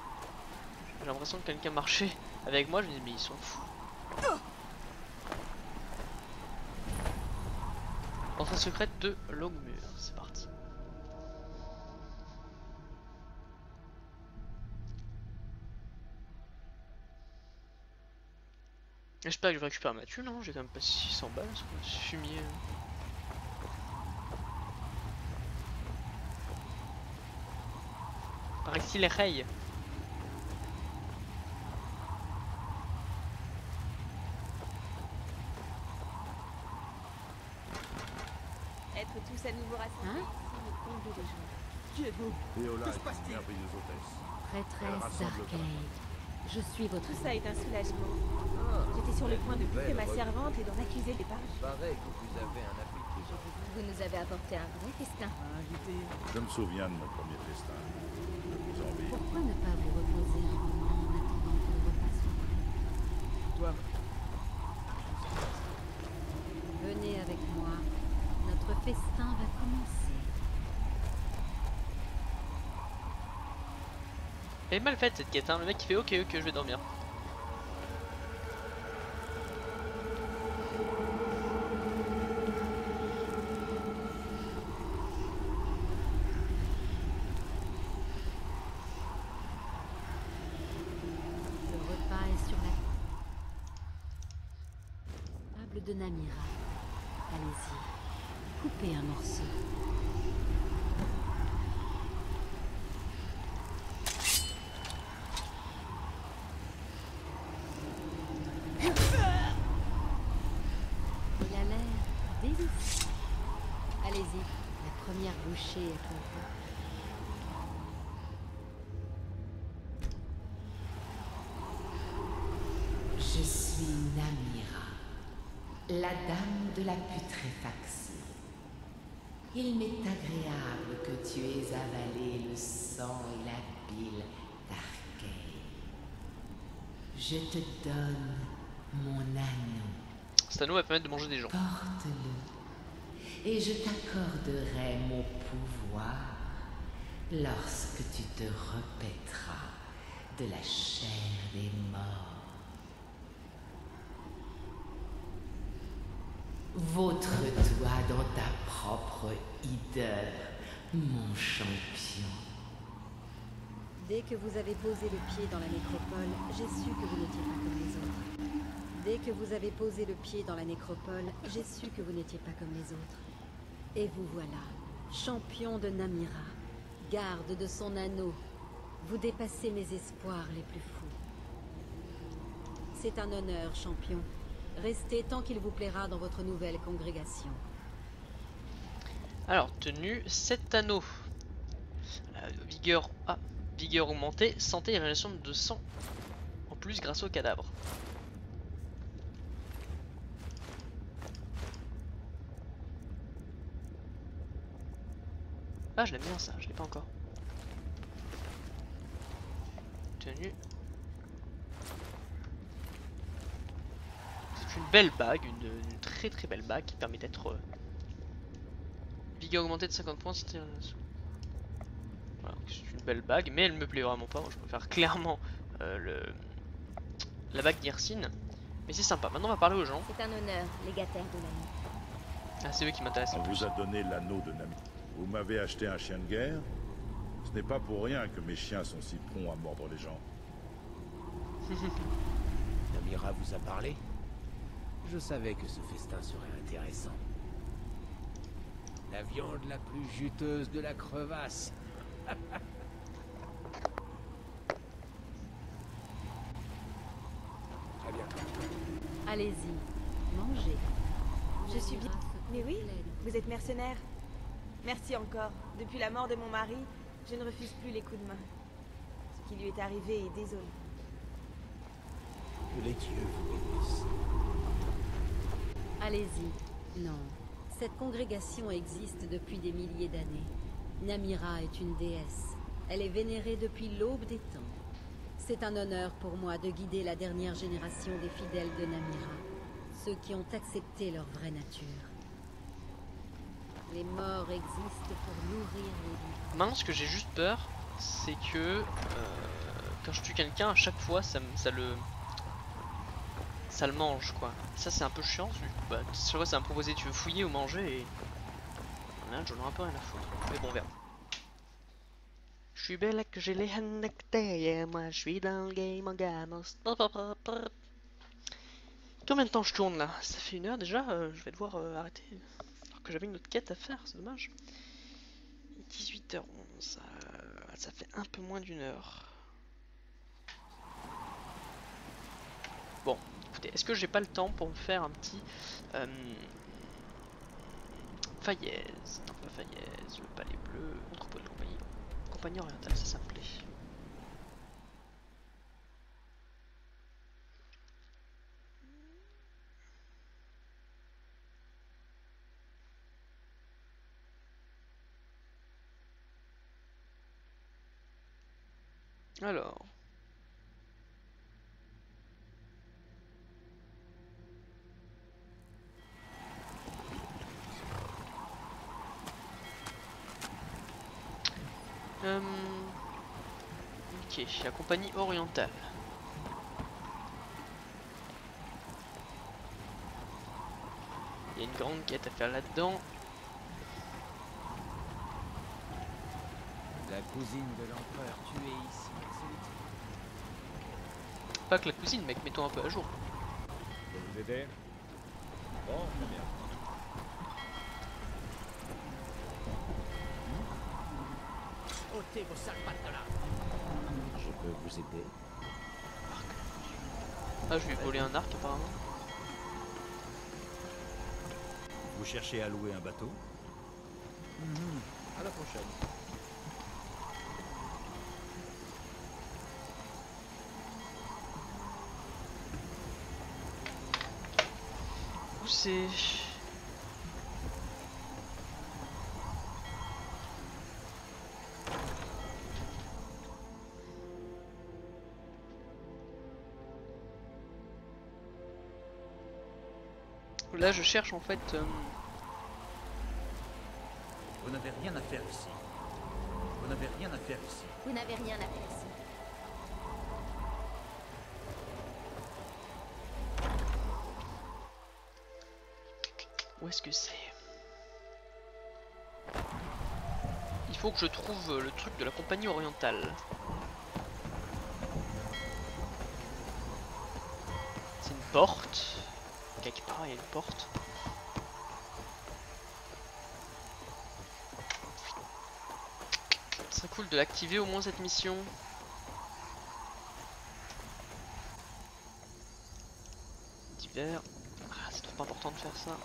J'ai l'impression que quelqu'un marchait avec moi, je me dis mais ils sont fous. Entrée secrète de Longmur, c'est parti. J'espère que je vais récupérer ma thune, hein. J'ai quand même pas 600 balles sur ce fumier. Par ici les rails. Être tous à nouveau rassemblés, Hein? c'est le comble de joie. Qui êtes-vous? Léola Que se est une passe-t-il? merveilleuse hôtesse. Prêtresse rassemble d'Arcade. Je suis votre Tout ça est un soulagement. J'étais sur le point de buter ma servante et d'en accuser les pages. Paraît que vous avez un appétit. Vous nous avez apporté un vrai festin. Invité. Je me souviens de mon premier festin. Je vous envie. Pourquoi ne pas vous reposer un moment en attendant que le repas soit prêt? Toi, Venez avec moi. Notre festin va commencer. Elle est mal faite cette quête, hein. Le mec qui fait ok, je vais dormir. Le repas est sur la table de Namira. Allez-y, coupez un morceau. Il a l'air délicieux. Allez-y, la première bouchée est pour vous. Je suis Namira, la dame de la putréfaction. Il m'est agréable que tu aies avalé le sang et la bile d'Arkane. Je te donne mon anneau. Cet anneau va permettre de manger des gens. Porte-le, et je t'accorderai mon pouvoir lorsque tu te repaîtras de la chair des morts. Vautre-toi dans ta propre hideur, mon champion. Dès que vous avez posé le pied dans la nécropole, j'ai su que vous n'étiez pas comme les autres. Dès que vous avez posé le pied dans la nécropole, j'ai su que vous n'étiez pas comme les autres. Et vous voilà, champion de Namira, garde de son anneau. Vous dépassez mes espoirs les plus fous. C'est un honneur, champion. Restez tant qu'il vous plaira dans votre nouvelle congrégation. Alors, tenue, 7 anneaux. Vigueur augmentée, santé et régénération de sang. En plus grâce au cadavre. Ah, je l'aime bien ça, je l'ai pas encore. Tenue. C'est une belle bague, une très très belle bague qui permet d'être vigueur augmentée de 50 points. Voilà, c'est une belle bague, mais elle me plaît vraiment pas. Moi, je préfère clairement la bague d'Irsine. Mais c'est sympa. Maintenant, on va parler aux gens. C'est un honneur, légataire de l'année. Ah, c'est eux qui m'intéressent. On vous a donné l'anneau de Nami. Vous m'avez acheté un chien de guerre. Ce n'est pas pour rien que mes chiens sont si prompts à mordre les gens. Namira vous a parlé? Je savais que ce festin serait intéressant. La viande la plus juteuse de la crevasse. Très bien. Allez-y, mangez. Je suis bien. Mais oui, vous êtes mercenaire. Merci encore. Depuis la mort de mon mari, je ne refuse plus les coups de main. Ce qui lui est arrivé est désolé. Que les dieux vous bénissent. Allez-y. Non. Cette congrégation existe depuis des milliers d'années. Namira est une déesse. Elle est vénérée depuis l'aube des temps. C'est un honneur pour moi de guider la dernière génération des fidèles de Namira. Ceux qui ont accepté leur vraie nature. Les morts existent pour nourrir les vivants. Maintenant, ce que j'ai juste peur, c'est que quand je tue quelqu'un, à chaque fois, ça le mange, quoi. Ça, c'est un peu chiant. Bah, chaque fois, ça va me proposer, tu veux fouiller ou manger, et là, j'en ai un peu rien à foutre. Mais bon, verre. Je suis belle que j'ai les handicapés, moi, je suis dans le game en gamme. Combien de temps je tourne là? Ça fait 1 heure déjà, je vais devoir arrêter. Alors que j'avais une autre quête à faire, c'est dommage. 18h11, ça fait un peu moins d'1 heure. Bon, écoutez, est-ce que j'ai pas le temps pour me faire un petit... Faillaise, non pas Faillaise, le palais bleu, entrepôt de compagnie. Compagnie orientale, ça me plaît. Alors... Ok, la compagnie orientale. Il y a une grande quête à faire là-dedans. La cousine de l'empereur tuée ici, Pas que la cousine, mec, mets-toi un peu à jour. Je peux vous aider? Bon, très bien. ôtez vos sales pattes de là. Je peux vous aider? Ah, je lui ai volé un arc apparemment. Vous cherchez à louer un bateau? À la prochaine. c'est... Là je cherche en fait... Vous n'avez rien à faire ici. Vous n'avez rien à faire ici. Vous n'avez rien à faire ici. Où est-ce que c'est? Il faut que je trouve le truc de la compagnie orientale. C'est une porte. Quelque part il y a une porte. Ce serait cool de l'activer au moins cette mission. Divers. Ah, c'est trop important de faire ça.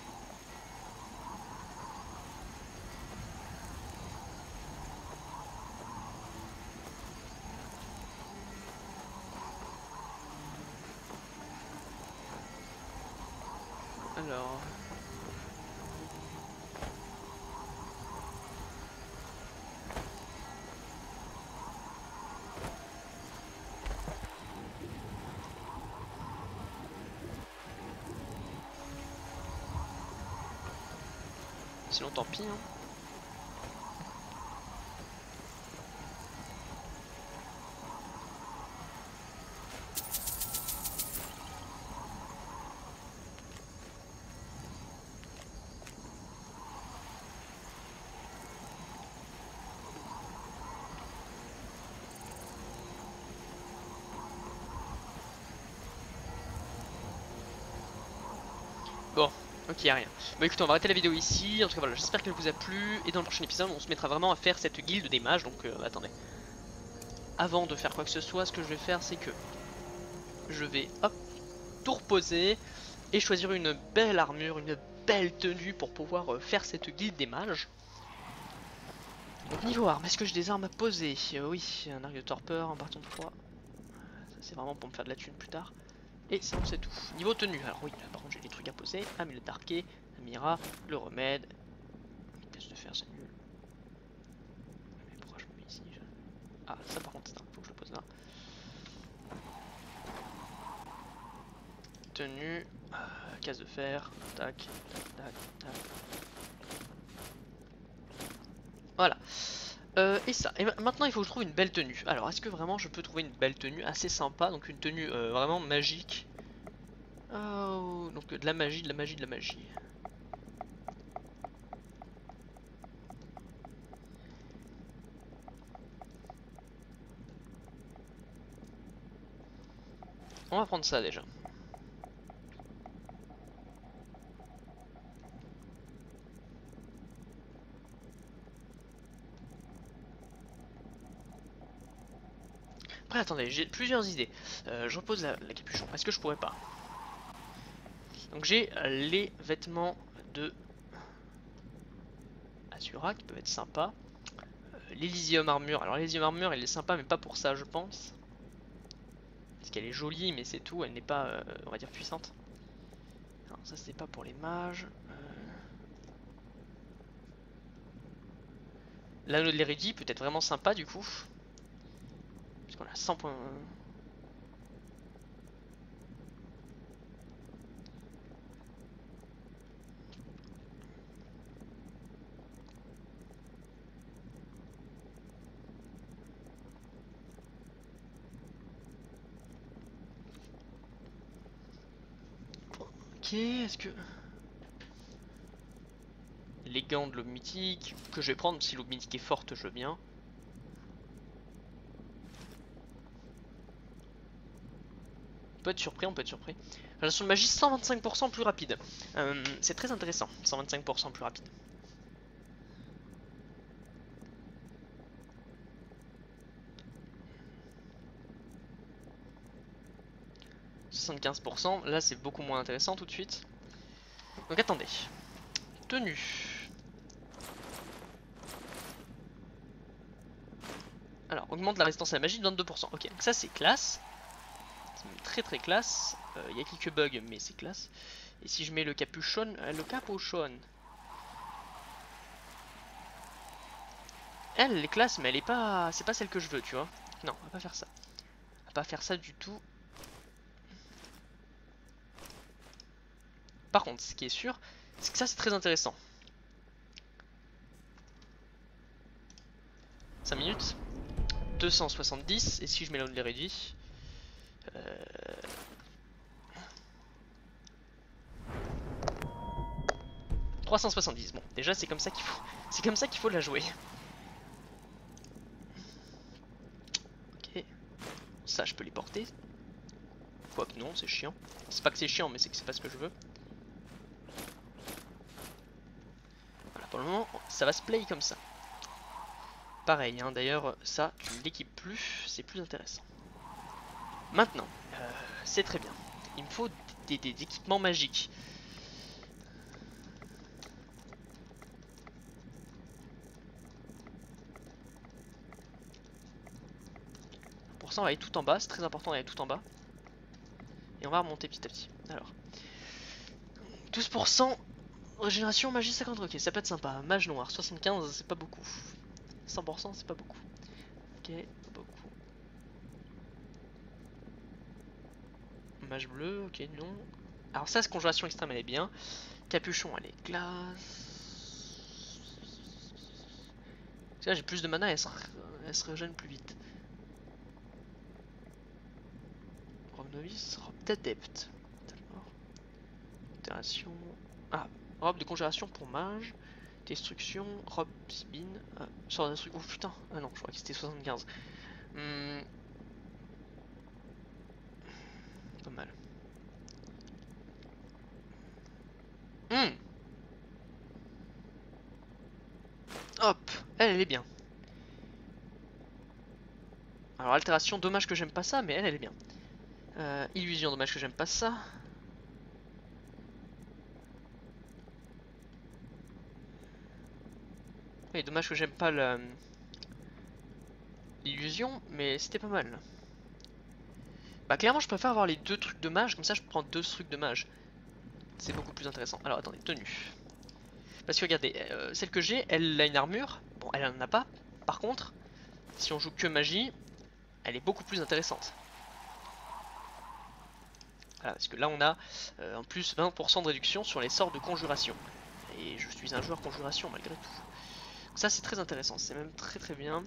Alors... Sinon tant pis hein. Bon, ok, y a rien. Bon écoute, on va arrêter la vidéo ici. En tout cas voilà, j'espère qu'elle vous a plu. Et dans le prochain épisode, on se mettra vraiment à faire cette guilde des mages. Donc attendez. Avant de faire quoi que ce soit, ce que je vais faire, c'est que je vais hop, tout reposer et choisir une belle armure, une belle tenue pour pouvoir faire cette guilde des mages. Donc niveau armes, est-ce que j'ai des armes à poser? Oui, un arc de torpeur, un bâton de froid. Ça c'est vraiment pour me faire de la thune plus tard. Et sinon c'est tout. Niveau tenue, alors oui, là, par contre j'ai des trucs à poser. Amulette d'arquet, Amira, le remède. Vitesse de fer, c'est nul. Mais pourquoi je me mets ici Ah, ça par contre, faut que je le pose là. Tenue, case de fer, tac, tac, tac, tac. Voilà. Et ça. Et maintenant il faut que je trouve une belle tenue. Alors est-ce que vraiment je peux trouver une belle tenue assez sympa? Donc une tenue vraiment magique. Oh, donc de la magie, de la magie, de la magie. On va prendre ça déjà. Après attendez, j'ai plusieurs idées. Je repose la capuchon. Est-ce que je pourrais pas? Donc j'ai les vêtements de Azura qui peuvent être sympas. L'Elysium armure. Alors l'Elysium armure elle est sympa mais pas pour ça je pense. Parce qu'elle est jolie mais c'est tout, elle n'est pas on va dire puissante. Alors ça c'est pas pour les mages. L'anneau de l'Hérédie peut être vraiment sympa du coup. Puisqu'on a 100 points. Ok, est-ce que... Les gants de l'aube mythique, que je vais prendre si l'aube mythique est forte, je veux bien. On peut être surpris, on peut être surpris. Relation de magie 125% plus rapide. C'est très intéressant, 125% plus rapide. « 75%, là c'est beaucoup moins intéressant tout de suite. Donc attendez. Tenue. Alors, augmente la résistance à la magie de 22%. Ok, donc ça c'est classe. C'est même très très classe. Il y a quelques bugs, mais c'est classe. Et si je mets le capuchon, elle est classe, mais elle est pas, c'est pas celle que je veux, tu vois. Non, on va pas faire ça. On va pas faire ça du tout. Par contre, ce qui est sûr, c'est que ça c'est très intéressant. 5 minutes. 270, et si je mets l'only réduit, 370. Bon, déjà c'est comme ça qu'il faut, c'est comme ça qu'il faut la jouer. Ok, ça je peux les porter. Quoique non, c'est chiant. C'est pas que c'est chiant, mais c'est que c'est pas ce que je veux. Voilà, pour le moment, ça va se play comme ça. Pareil, hein, d'ailleurs, ça, tu ne l'équipes plus, c'est plus intéressant. Maintenant, c'est très bien. Il me faut des équipements magiques. Pour ça, on va aller tout en bas, c'est très important d'aller tout en bas. Et on va remonter petit à petit. Alors, 12%, régénération, magie 50, ok, ça peut être sympa. Mage noir, 75, c'est pas beaucoup. 100%, c'est pas beaucoup. Ok, pas beaucoup. Mage bleu, ok, non. Alors ça, cette conjuration extrême, elle est bien. Capuchon, elle est classe. Là, j'ai plus de mana, elle se régène plus vite. Robe novice, robe d'adepte. Conjuration. Ah, robe de conjuration pour mage. Destruction, robe spin. Sort d'instruction. Oh putain, ah non, je crois que c'était 75. Pas mal. Hop, elle est bien. Alors altération, dommage que j'aime pas ça, mais elle est bien. Illusion, dommage que j'aime pas ça. Oui, dommage que j'aime pas l'illusion, mais c'était pas mal. Bah clairement je préfère avoir les deux trucs de mage, comme ça je prends deux trucs de mage. C'est beaucoup plus intéressant. Alors attendez, tenue. Parce que regardez, celle que j'ai, elle a une armure. Bon, elle en a pas. Par contre, si on joue que magie, elle est beaucoup plus intéressante. Voilà, parce que là on a en plus 20% de réduction sur les sorts de conjuration. Et je suis un joueur conjuration malgré tout. Donc ça c'est très intéressant, c'est même très très bien.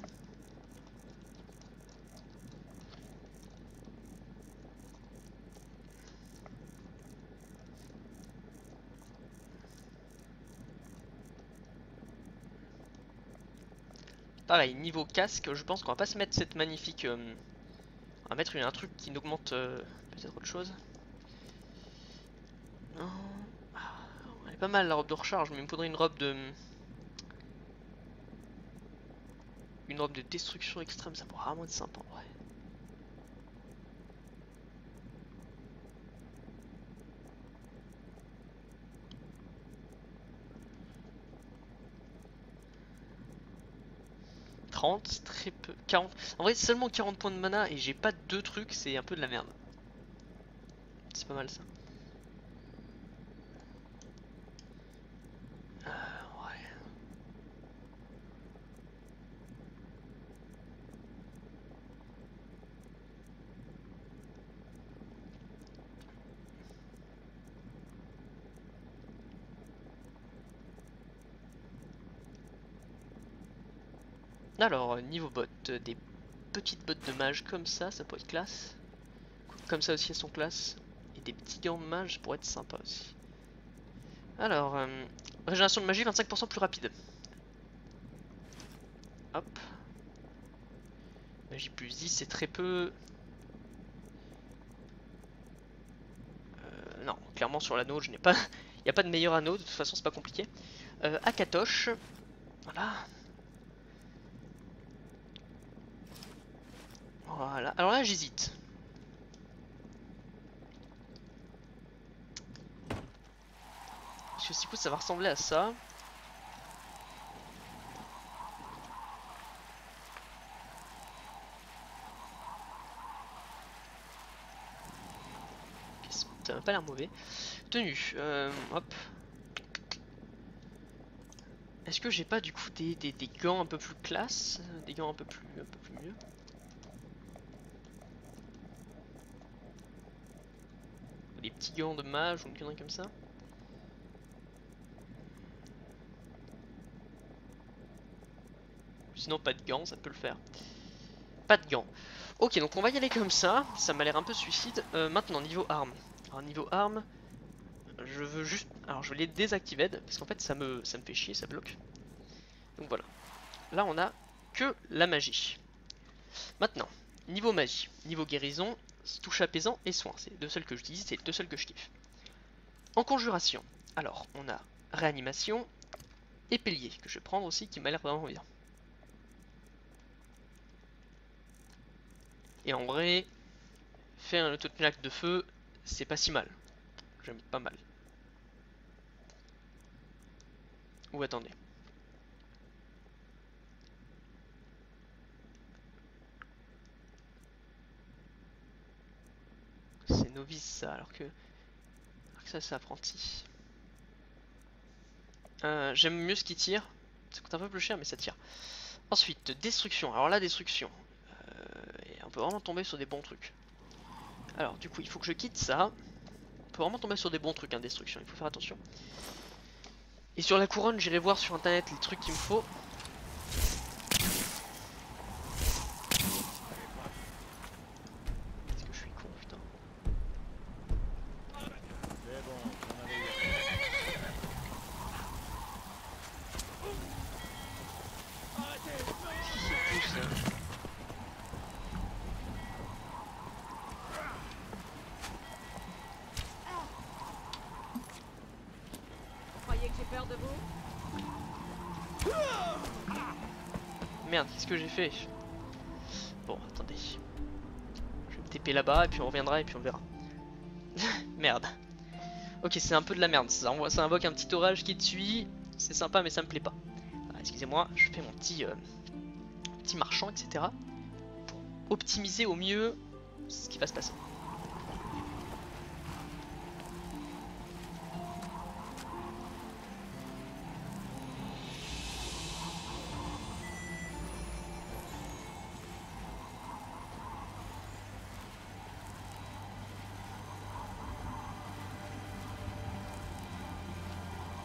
Pareil, niveau casque, je pense qu'on va pas se mettre cette magnifique... on va mettre un truc qui n'augmente peut-être autre chose. Non. Elle est pas mal la robe de recharge, mais il me faudrait une robe de... Une robe de destruction extrême, ça pourrait vraiment être sympa en vrai. Très peu, 40. En vrai, seulement 40 points de mana et j'ai pas deux trucs, c'est un peu de la merde. C'est pas mal ça. Ouais. Alors, niveau bottes, des petites bottes de mage comme ça peut être classe. Comme ça aussi elles sont classe. Et des petits gants de mage pour être sympa aussi. Alors, régénération de magie 25% plus rapide. Hop. Magie plus 10 c'est très peu. Non, clairement sur l'anneau je n'ai pas... Il n'y a pas de meilleur anneau, de toute façon c'est pas compliqué. Akatosh. Voilà. Voilà, alors là j'hésite. Je suppose que ça va ressembler à ça. Ça m'a pas l'air mauvais. Tenue, hop. Est-ce que j'ai pas du coup des gants un peu plus classe, des gants un peu plus mieux? Des petits gants de mage ou une connerie comme ça? Sinon pas de gants, ça peut le faire. Pas de gants. Ok, donc on va y aller comme ça m'a l'air un peu suicide. Maintenant niveau armes. Alors niveau armes, je veux juste... Alors je vais les désactiver parce qu'en fait ça me fait chier, ça bloque. Donc voilà. Là on a que la magie. Maintenant, niveau magie, niveau guérison, touche apaisant et soin. C'est les deux seuls que je dis, c'est les deux seuls que je kiffe. En conjuration, alors on a réanimation et pilier que je vais prendre aussi qui m'a l'air vraiment bien. Et en vrai, faire un autoclaque de feu, c'est pas si mal. J'aime pas mal. Ou attendez. C'est novice ça, alors que ça c'est apprenti. J'aime mieux ce qui tire. Ça coûte un peu plus cher mais ça tire. Ensuite, destruction. Alors la destruction. On peut vraiment tomber sur des bons trucs. Alors du coup il faut que je quitte ça. On peut vraiment tomber sur des bons trucs, hein, destruction, il faut faire attention. Et sur la couronne, j'irai voir sur internet les trucs qu'il me faut. Est-ce que je suis con, putain. C'est bon, j'en avais eu. C'est tout ça. Croyez que j'ai peur de vous? Merde, qu'est-ce que j'ai fait? Bon, attendez. Je vais me TP là-bas et puis on reviendra et puis on verra. Merde. Ok, c'est un peu de la merde. Ça invoque un petit orage qui te suit. C'est sympa mais ça me plaît pas. Ah, excusez-moi, je fais mon petit marchand, etc. Pour optimiser au mieux ce qui va se passer.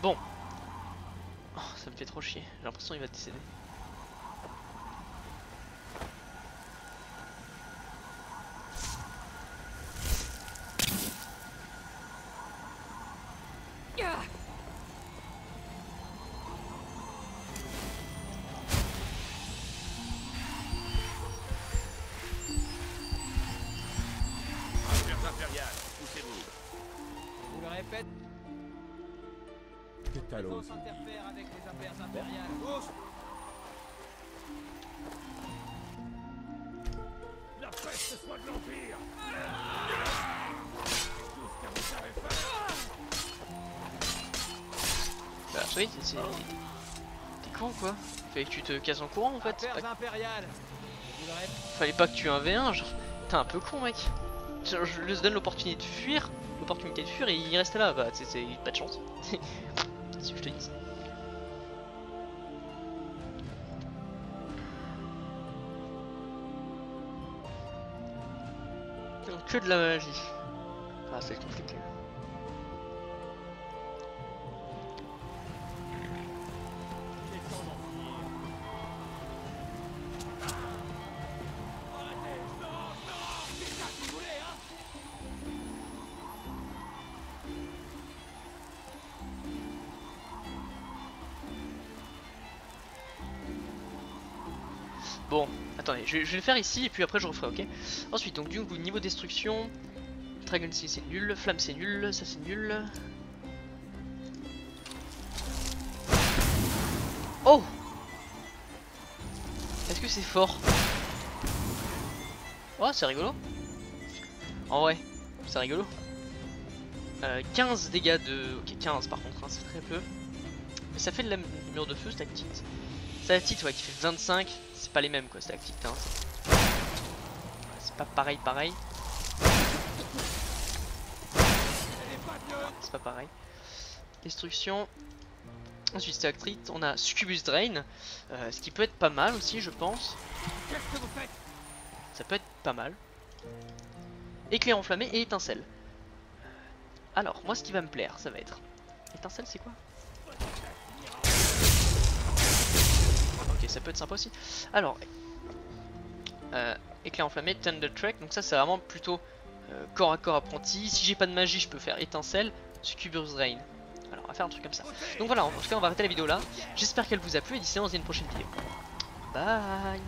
Bon. Oh, ça me fait trop chier. J'ai l'impression qu'il va décéder. Je vous le répète, Tétalos. s'interfère avec les affaires impériales. Ouf. La peste soit de l'Empire. Tout ce que vous savez faire. Bah oui, t'es con quoi. Fallait que tu te casses en courant en fait. Affaires impériales. Je vous le répète. Fallait pas que tu aies un V1, genre. T'es un peu con mec. Genre, je lui donne l'opportunité de fuir. Et il reste là. Bah c'est pas de chance. Si je te dis. Donc, que de la magie. Ah c'est compliqué. Il est temps d'en finir. Arrêtez. Non, non. C'est ça que vous voulez, hein? Bon, attendez, je vais le faire ici et puis après je referai, ok. Ensuite, donc du coup, niveau destruction, Dragon Steel c'est nul, Flamme c'est nul, ça c'est nul. Oh! Est-ce que c'est fort? Oh, c'est rigolo. En vrai, c'est rigolo. 15 dégâts de... Ok, 15 par contre, hein, c'est très peu. Mais ça fait de la mur de feu, stalactite. Stalactite, ouais, qui fait 25. C'est pas les mêmes, quoi, stalactite. Hein. C'est pas pareil. c'est pas pareil. Destruction. Ensuite stalactite, on a Succubus Drain, ce qui peut être pas mal aussi je pense. Qu'est-ce que vous faites? Ça peut être pas mal. Éclair enflammé et étincelle. Alors, moi ce qui va me plaire, ça va être... Étincelle c'est quoi? Ok, ça peut être sympa aussi. Alors, éclair enflammé, Thunder Track, donc ça c'est vraiment plutôt corps à corps apprenti. Si j'ai pas de magie, je peux faire étincelle, Succubus Drain. Alors, on va faire un truc comme ça. Donc voilà, en tout cas, on va arrêter la vidéo là. J'espère qu'elle vous a plu et d'ici là, on se dit à une prochaine vidéo. Bye.